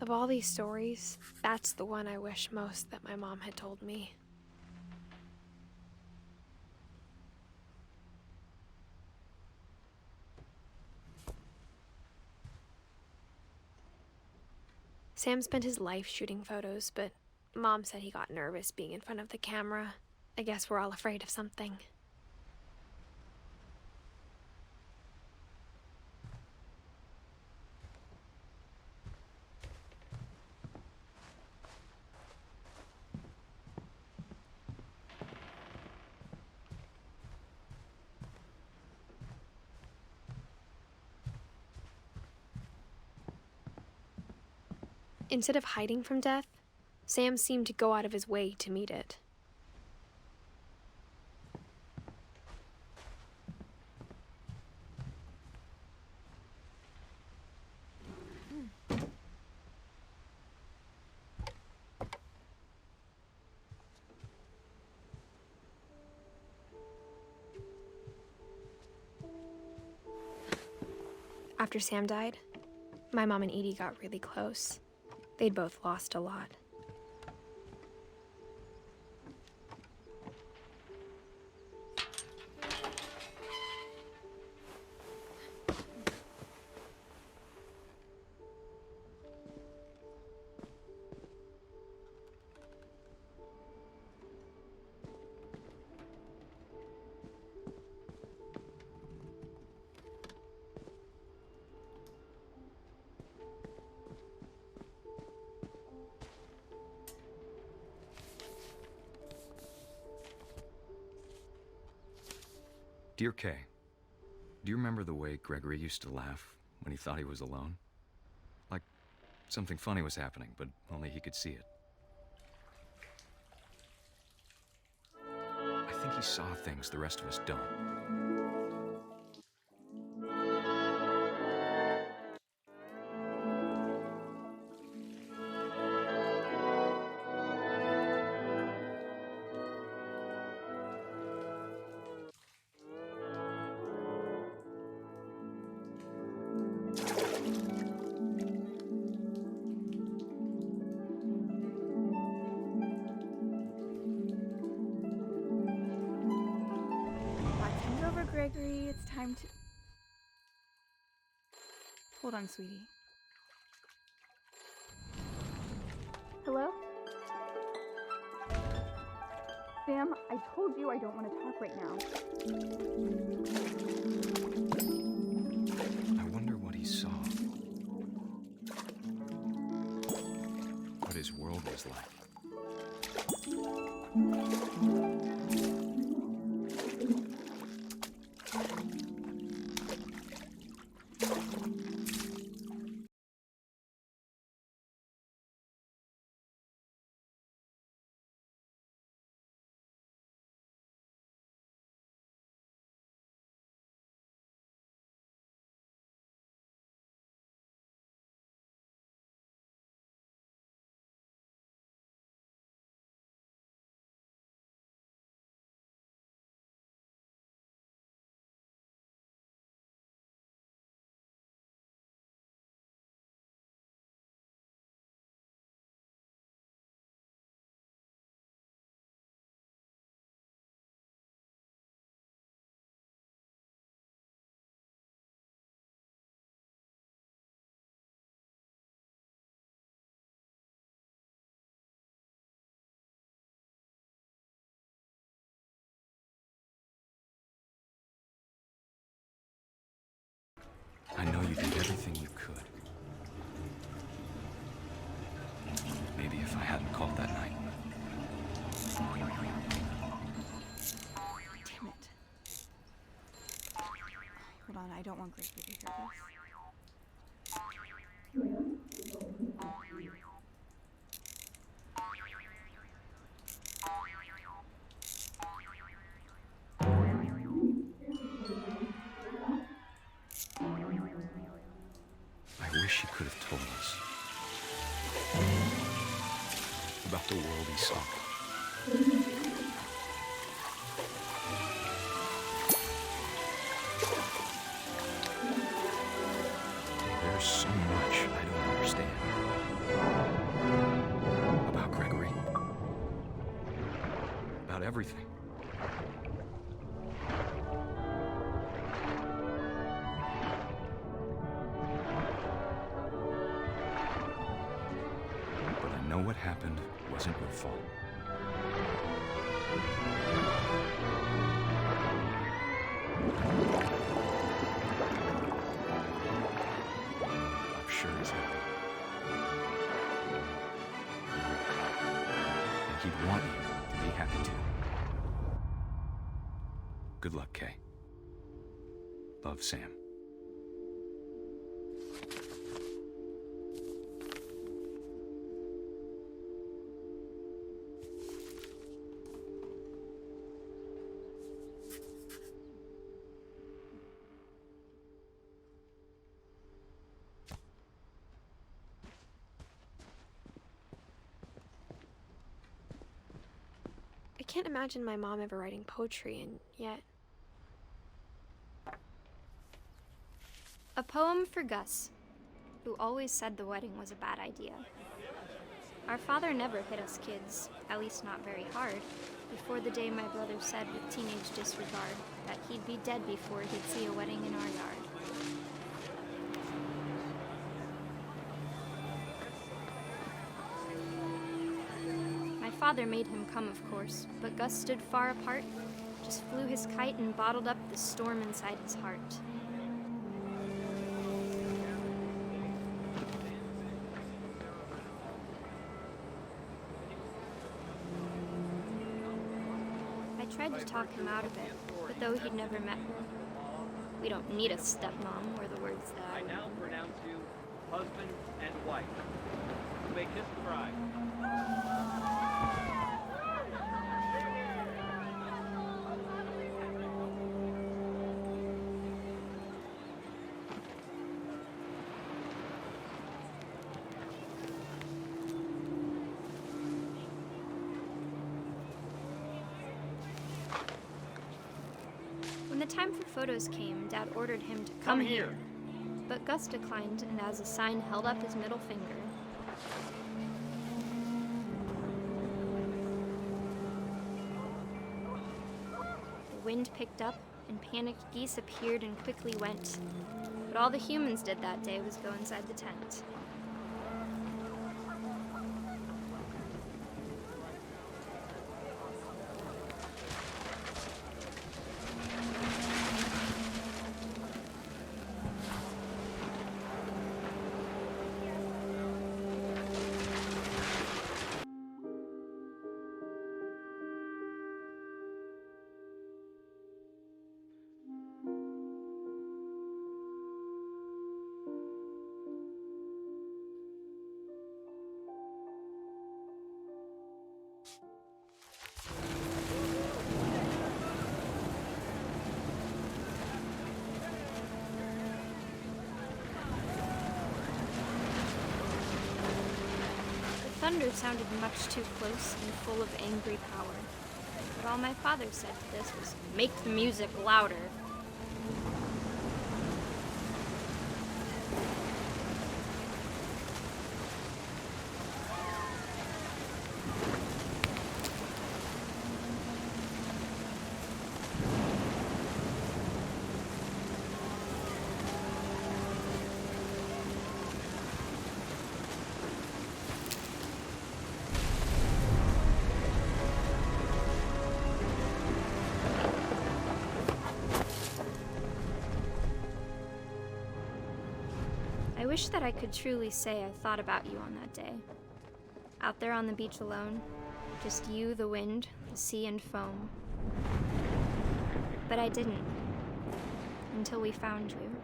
Of all these stories, that's the one I wish most that my mom had told me. Sam spent his life shooting photos, but Mom said he got nervous being in front of the camera. I guess we're all afraid of something. Instead of hiding from death, Sam seemed to go out of his way to meet it. After Sam died, my mom and Edie got really close. They'd both lost a lot. Dear Kay, do you remember the way Gregory used to laugh when he thought he was alone? Like something funny was happening, but only he could see it. I think he saw things the rest of us don't. Gregory, it's time to... Hold on, sweetie. Hello? Sam, I told you I don't want to talk right now. I wonder what he saw. What his world was like. I know you did everything you could. Maybe if I hadn't called that night. Damn it. Hold on, I don't want Gregory to hear this. she could have told us about the world he saw. There's so much I don't understand about Gregory, about everything. But I know what happened wasn't your fault. I'm sure he's happy. And he'd want you to be happy too. Good luck, Kay. Love, Sam. I can't imagine my mom ever writing poetry, and yet... A poem for Gus, who always said the wedding was a bad idea. Our father never hit us kids, at least not very hard, before the day my brother said with teenage disregard that he'd be dead before he'd see a wedding in our yard. My father made him come, of course, but Gus stood far apart, just flew his kite and bottled up the storm inside his heart. I tried to talk him out of it, but though he'd never met her, we don't need a stepmom, were the words that I now pronounce you husband and wife. You may kiss the bride. When the time for photos came, Dad ordered him to come here. But Gus declined, and as a sign held up his middle finger. The wind picked up, and panicked geese appeared and quickly went. But all the humans did that day was go inside the tent. Thunder sounded much too close and full of angry power. But all my father said to this was, "Make the music louder." I wish that I could truly say I thought about you on that day. Out there on the beach alone, just you, the wind, the sea, and foam. But I didn't, until we found you.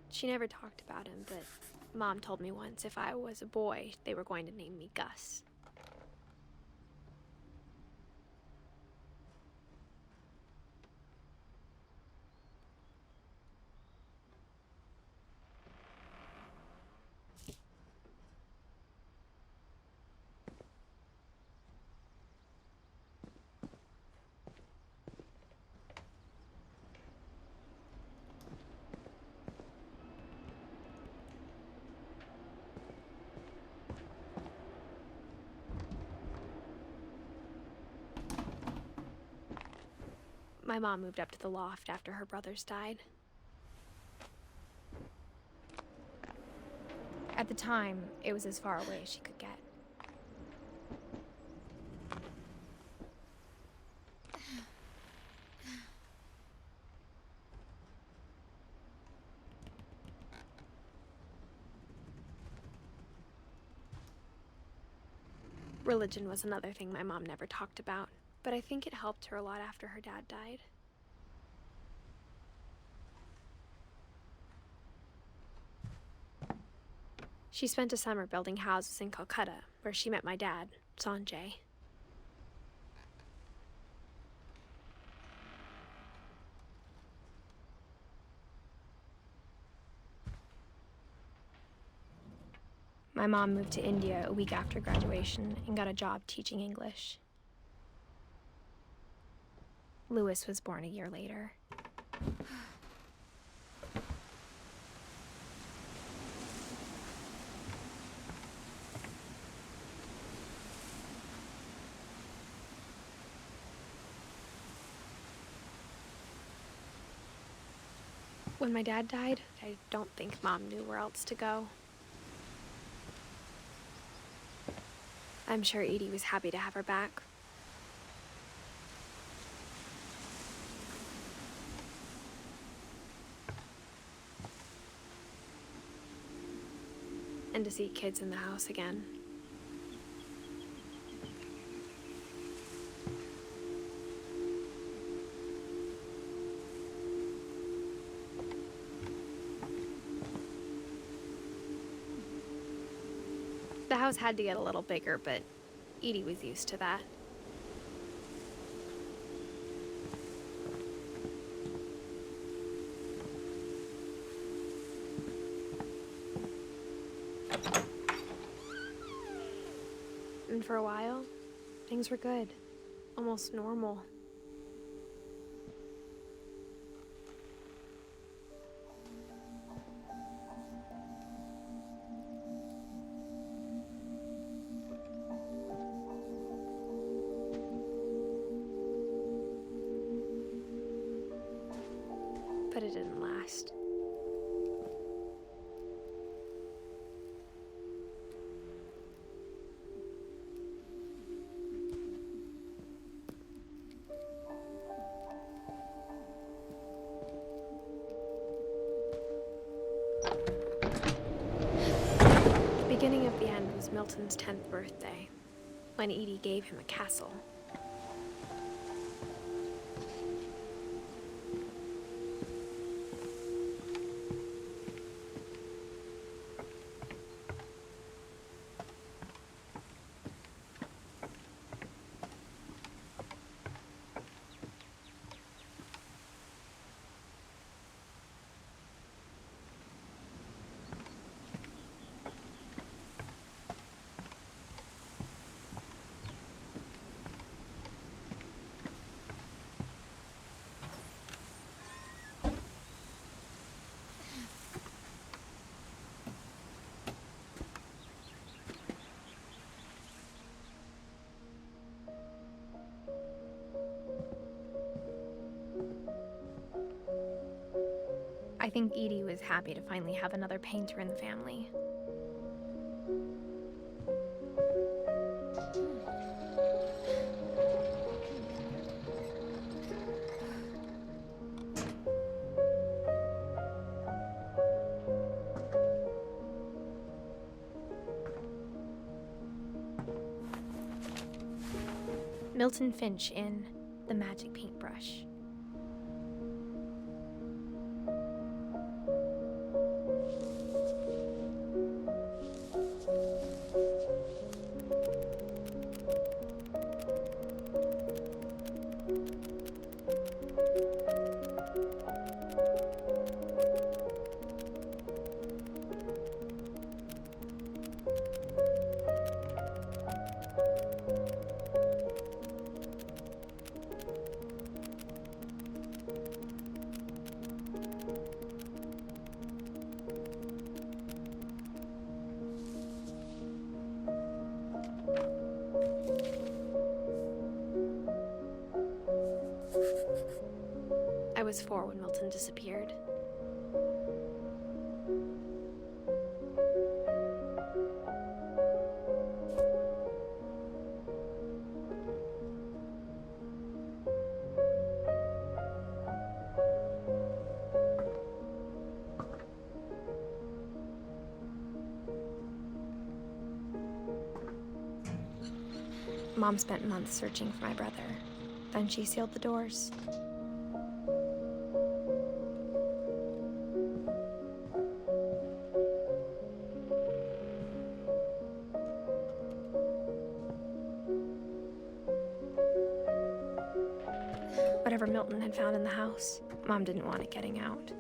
She never talked about him, but Mom told me once if I was a boy, they were going to name me Gus. My mom moved up to the loft after her brothers died. At the time, it was as far away as she could get. Religion was another thing my mom never talked about, but I think it helped her a lot after her dad died. She spent a summer building houses in Calcutta, where she met my dad, Sanjay. My mom moved to India a week after graduation and got a job teaching English. Louis was born a year later. When my dad died, I don't think Mom knew where else to go. I'm sure Edie was happy to have her back. And to see kids in the house again. The house had to get a little bigger, but Edie was used to that. And for a while, things were good, almost normal. But it didn't last. The beginning of the end was Milton's 10th birthday, when Edie gave him a castle. I think Edie was happy to finally have another painter in the family. Milton Finch in The Magic Paintbrush. was 4 when Milton disappeared. Mom spent months searching for my brother. Then she sealed the doors. Whatever Milton had found in the house, Mom didn't want it getting out.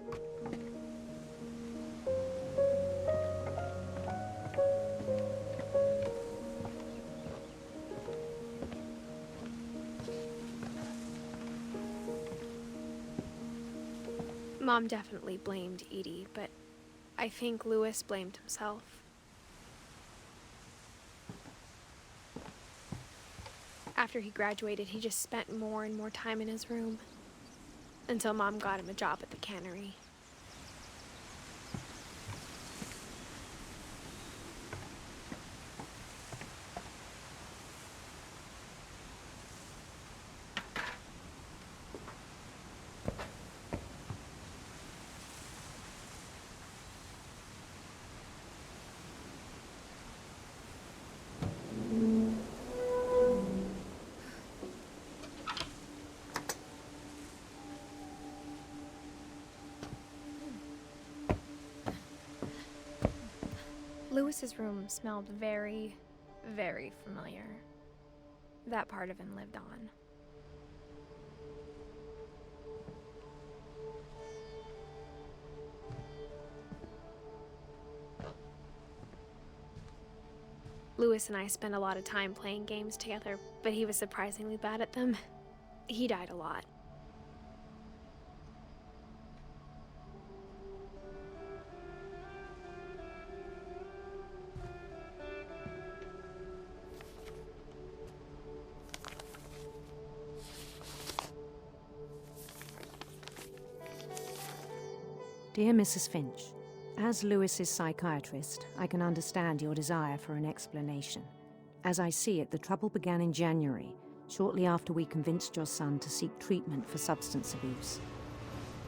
Mom definitely blamed Edie, but I think Louis blamed himself. After he graduated, he just spent more and more time in his room, until Mom got him a job at the cannery. Louis's room smelled very, very familiar. That part of him lived on. Louis and I spent a lot of time playing games together, but he was surprisingly bad at them. He died a lot. Dear Mrs. Finch, as Louis's psychiatrist, I can understand your desire for an explanation. As I see it, the trouble began in January, shortly after we convinced your son to seek treatment for substance abuse.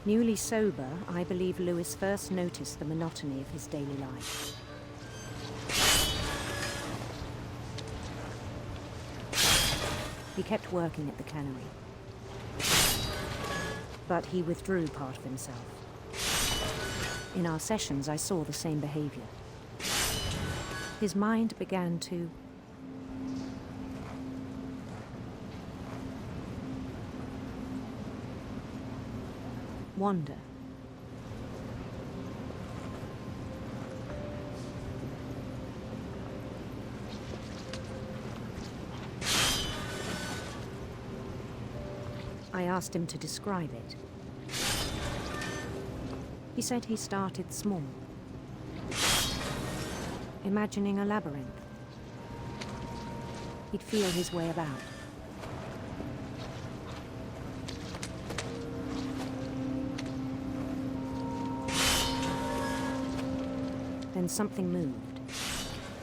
Newly sober, I believe Louis first noticed the monotony of his daily life. He kept working at the cannery, but he withdrew part of himself. In our sessions, I saw the same behavior. His mind began to wander. I asked him to describe it. He said he started small, imagining a labyrinth. He'd feel his way about. Then something moved.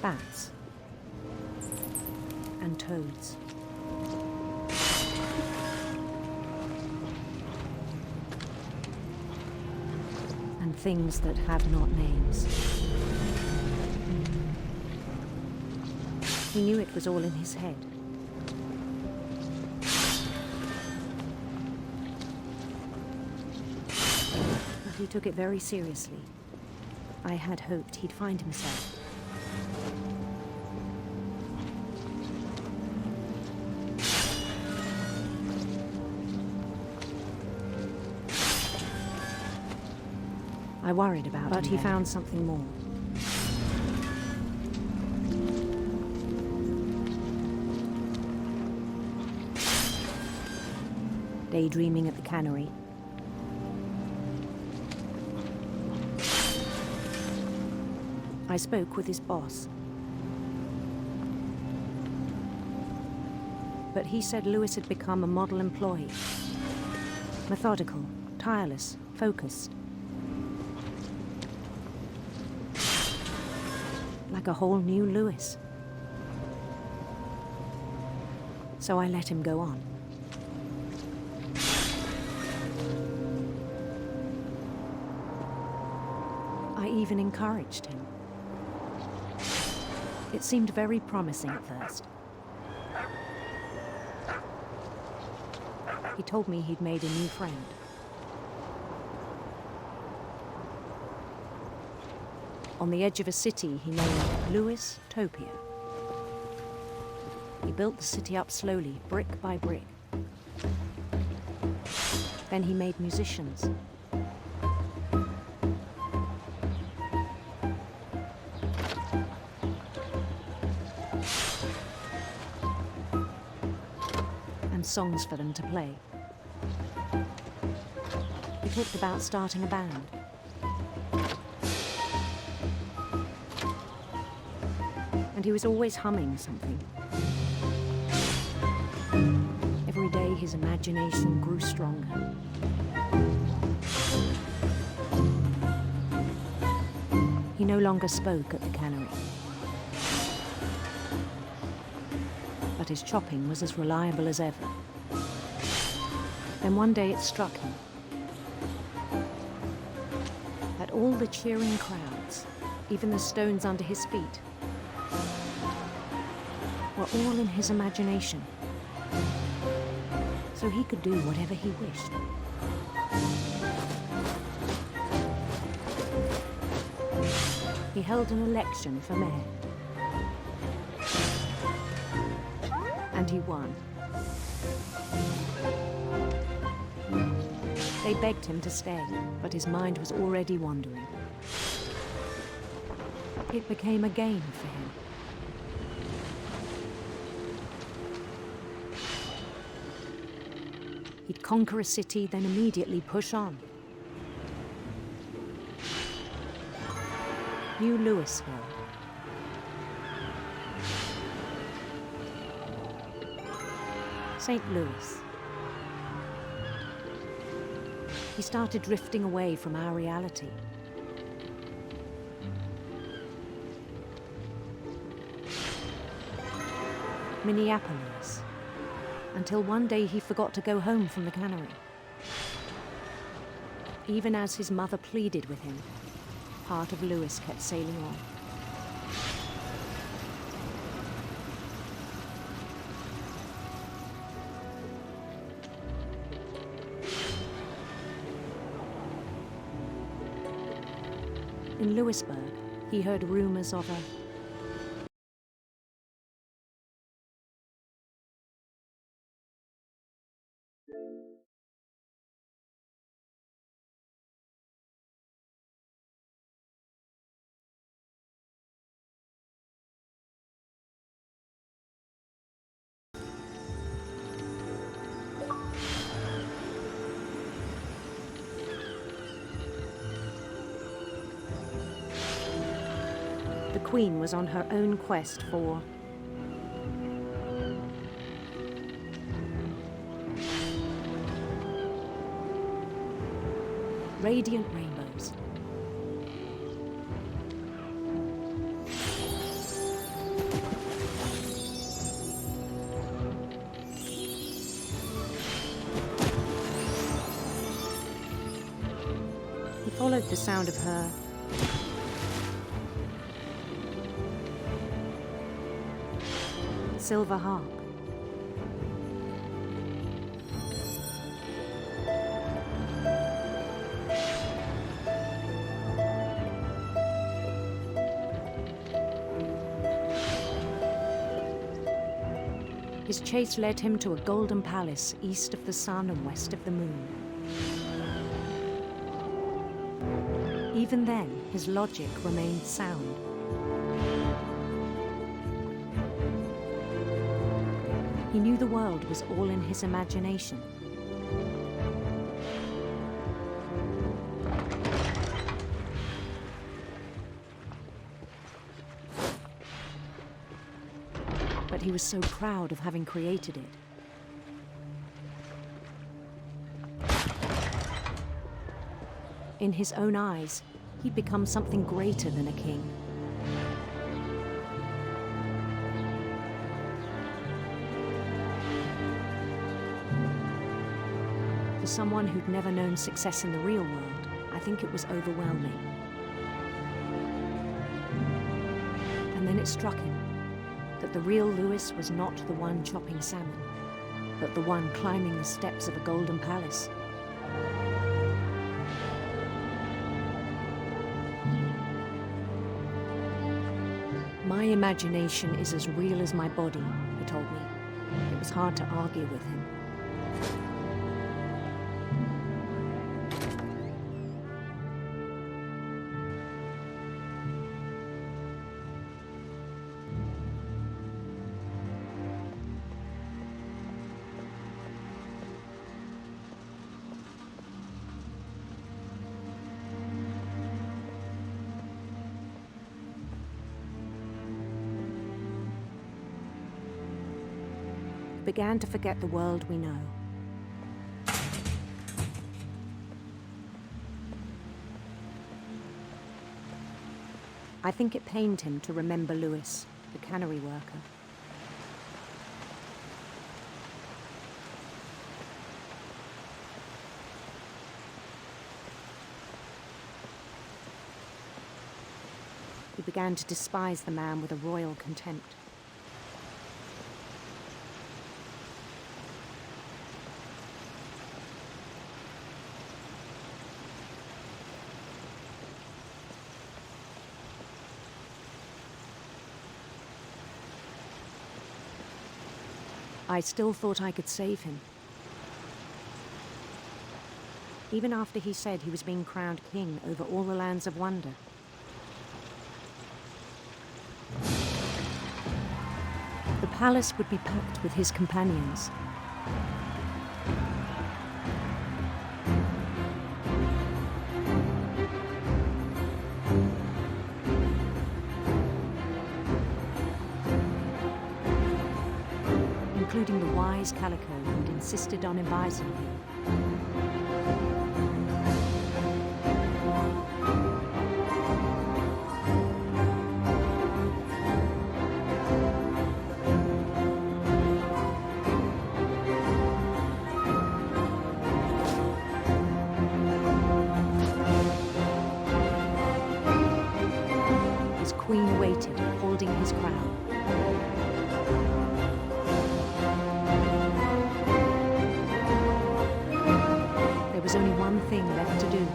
Bats. And toads. And things that have not names. He knew it was all in his head. But he took it very seriously. I had hoped he'd find himself. I worried about him, but he found something more. Daydreaming at the cannery. I spoke with his boss. But he said Louis had become a model employee. Methodical, tireless, focused. Like a whole new Lewis. So I let him go on. I even encouraged him. It seemed very promising at first. He told me he'd made a new friend. On the edge of a city he named Lewis Topia. He built the city up slowly, brick by brick. Then he made musicians. And songs for them to play. He talked about starting a band. And he was always humming something. Every day his imagination grew stronger. He no longer spoke at the cannery. But his chopping was as reliable as ever. Then one day it struck him that all the cheering crowds, even the stones under his feet, were all in his imagination. So he could do whatever he wished. He held an election for mayor. And he won. They begged him to stay, but his mind was already wandering. It became a game for him. He'd conquer a city, then immediately push on. New Louisville. St. Louis. He started drifting away from our reality. Minneapolis. Until one day he forgot to go home from the cannery. Even as his mother pleaded with him, part of Lewis kept sailing on. In Lewisburg, he heard rumors of a The Queen was on her own quest for radiant rainbows. He followed the sound of her silver harp. His chase led him to a golden palace east of the sun and west of the moon. Even then, his logic remained sound. He knew the world was all in his imagination. But he was so proud of having created it. In his own eyes, he'd become something greater than a king. For someone who'd never known success in the real world, I think it was overwhelming. And then it struck him that the real Lewis was not the one chopping salmon, but the one climbing the steps of a golden palace. My imagination is as real as my body, he told me. It was hard to argue with him. Began to forget the world we know. I think it pained him to remember Lewis, the cannery worker. He began to despise the man with a royal contempt. I still thought I could save him. Even after he said he was being crowned king over all the lands of wonder. The palace would be packed with his companions. Including the wise Calico who'd insisted on advising him. His queen waited, holding his crown. There was only one thing left to do.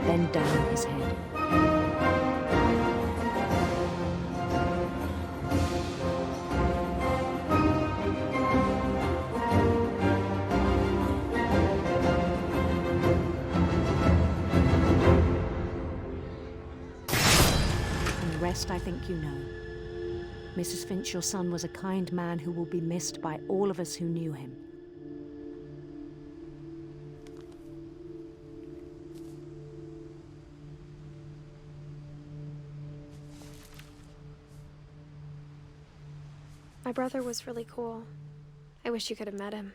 Bend down his head. I think you know. Mrs. Finch, your son was a kind man who will be missed by all of us who knew him. My brother was really cool. I wish you could have met him.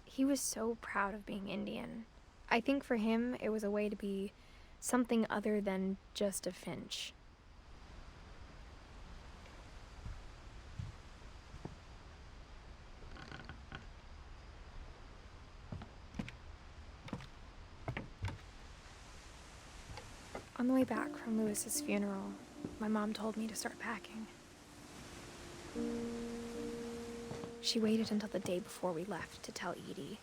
He was so proud of being Indian. I think for him, it was a way to be something other than just a Finch. On the way back from Lewis's funeral, my mom told me to start packing. She waited until the day before we left to tell Edie.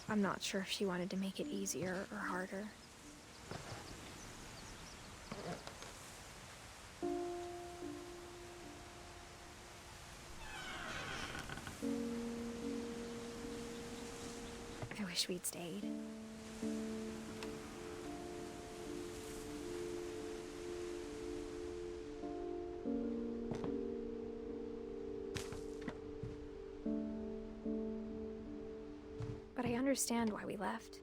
I'm not sure if she wanted to make it easier or harder. I wish we'd stayed. But I understand why we left.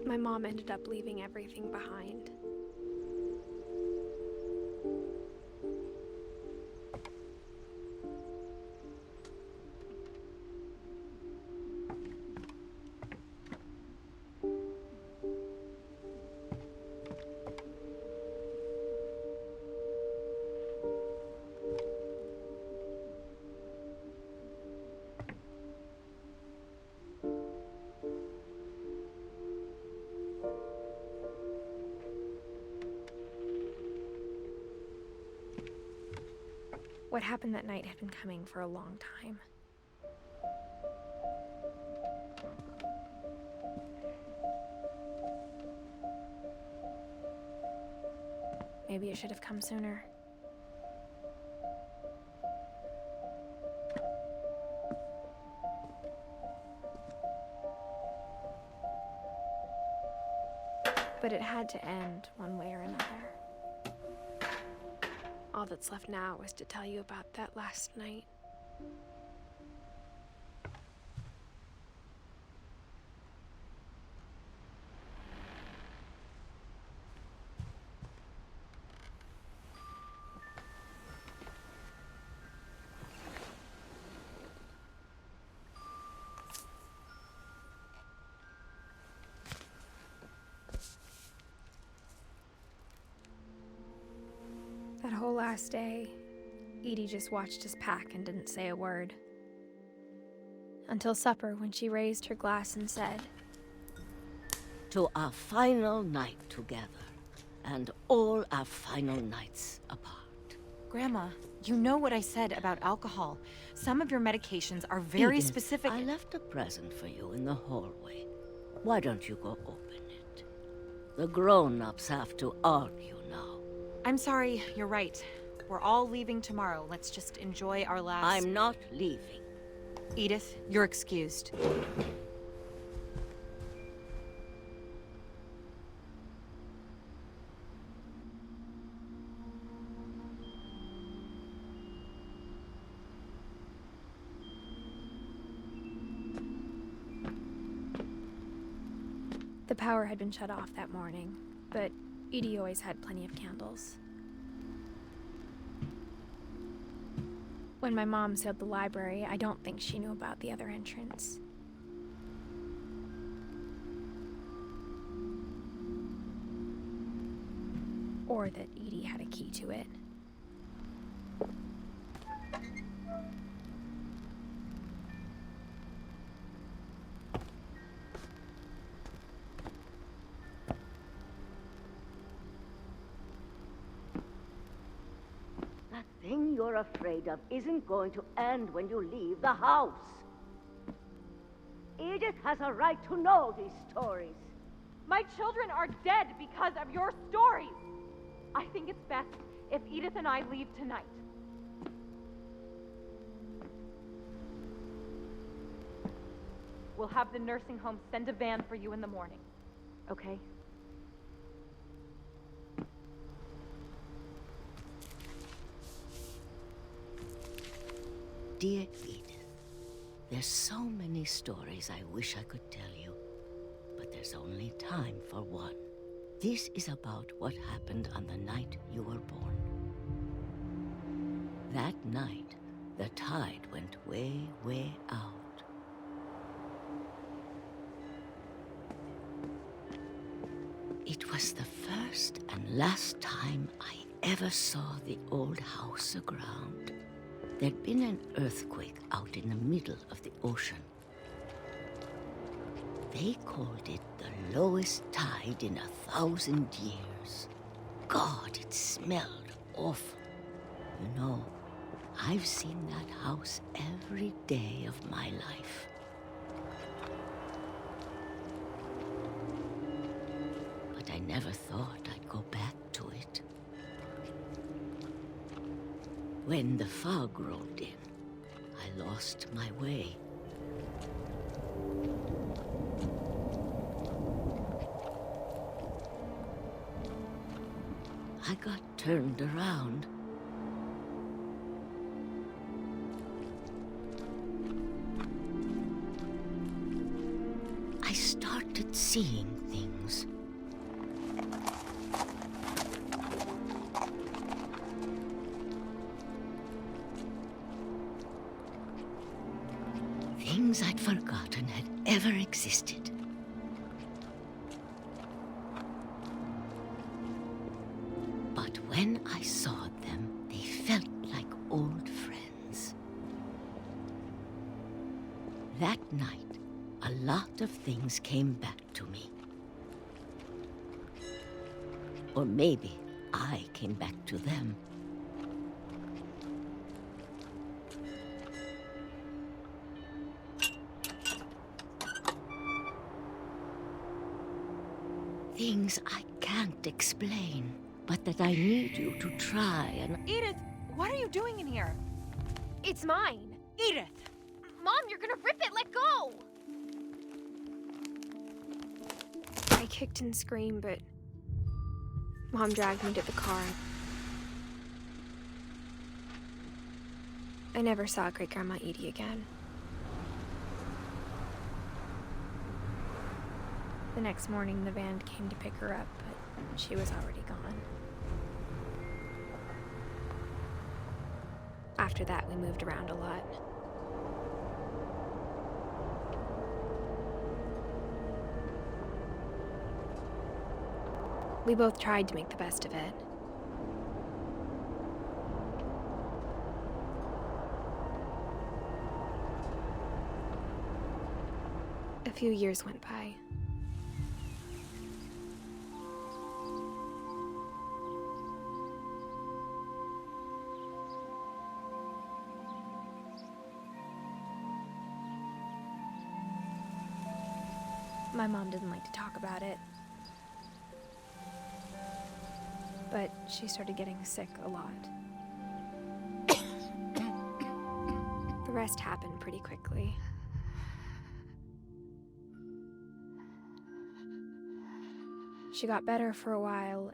My mom ended up leaving everything behind. What happened that night had been coming for a long time. Maybe it should have come sooner. But it had to end one way or another. All that's left now is to tell you about that last night. That whole last day, Edie just watched us pack and didn't say a word. Until supper, when she raised her glass and said, "To our final night together, and all our final nights apart." Grandma, you know what I said about alcohol. Some of your medications are very Edith, specific. I left a present for you in the hallway. Why don't you go open it? The grown-ups have to argue now. I'm sorry, you're right. We're all leaving tomorrow. Let's just enjoy our last... I'm not leaving. Edith, you're excused. The power had been shut off that morning, but Edie always had plenty of candles. When my mom sealed the library, I don't think she knew about the other entrance. Or that Edie had a key to it. That thing you're afraid of isn't going to end when you leave the house. Edith has a right to know these stories. My children are dead because of your stories. I think it's best if Edith and I leave tonight. We'll have the nursing home send a van for you in the morning, okay? Dear Edith, there's so many stories I wish I could tell you, but there's only time for one. This is about what happened on the night you were born. That night, the tide went way, way out. It was the first and last time I ever saw the old house aground. There'd been an earthquake out in the middle of the ocean. They called it the lowest tide in 1,000 years. God, it smelled awful. You know, I've seen that house every day of my life. never thought I'd go back to it. When the fog rolled in, I lost my way. I got turned around. I started seeing things. Things I'd forgotten had ever existed. But when I saw them, they felt like old friends. That night, a lot of things came back to me. Or maybe I came back to them. Things I can't explain, but that I need you to try and... Edith, what are you doing in here? It's mine. Edith! Mom, you're gonna rip it. Let go! I kicked and screamed, but Mom dragged me to the car. I never saw Great-Grandma Edie again. The next morning, the van came to pick her up, but she was already gone. After that, we moved around a lot. We both tried to make the best of it. A few years went by. My mom didn't like to talk about it. But she started getting sick a lot. The rest happened pretty quickly. She got better for a while,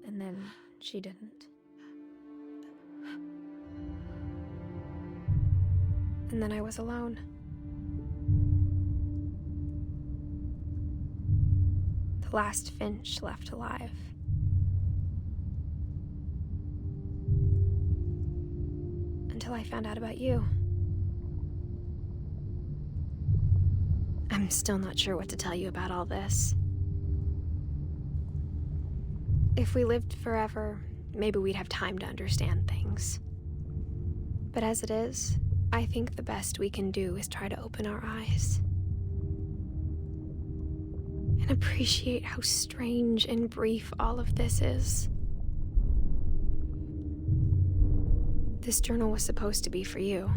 and then she didn't. And then I was alone. The last Finch left alive. Until I found out about you. I'm still not sure what to tell you about all this. If we lived forever, maybe we'd have time to understand things. But as it is, I think the best we can do is try to open our eyes. And appreciate how strange and brief all of this is. This journal was supposed to be for you.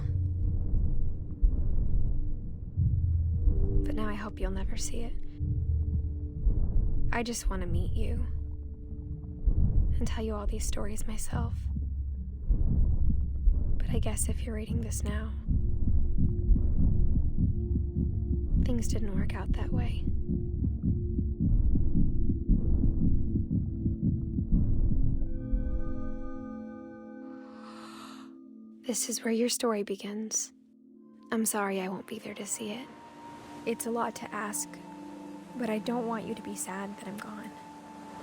But now I hope you'll never see it. I just want to meet you and tell you all these stories myself. But I guess if you're reading this now, things didn't work out that way. This is where your story begins. I'm sorry I won't be there to see it. It's a lot to ask, but I don't want you to be sad that I'm gone.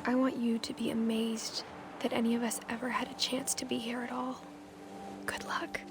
I want you to be amazed that any of us ever had a chance to be here at all. Good luck.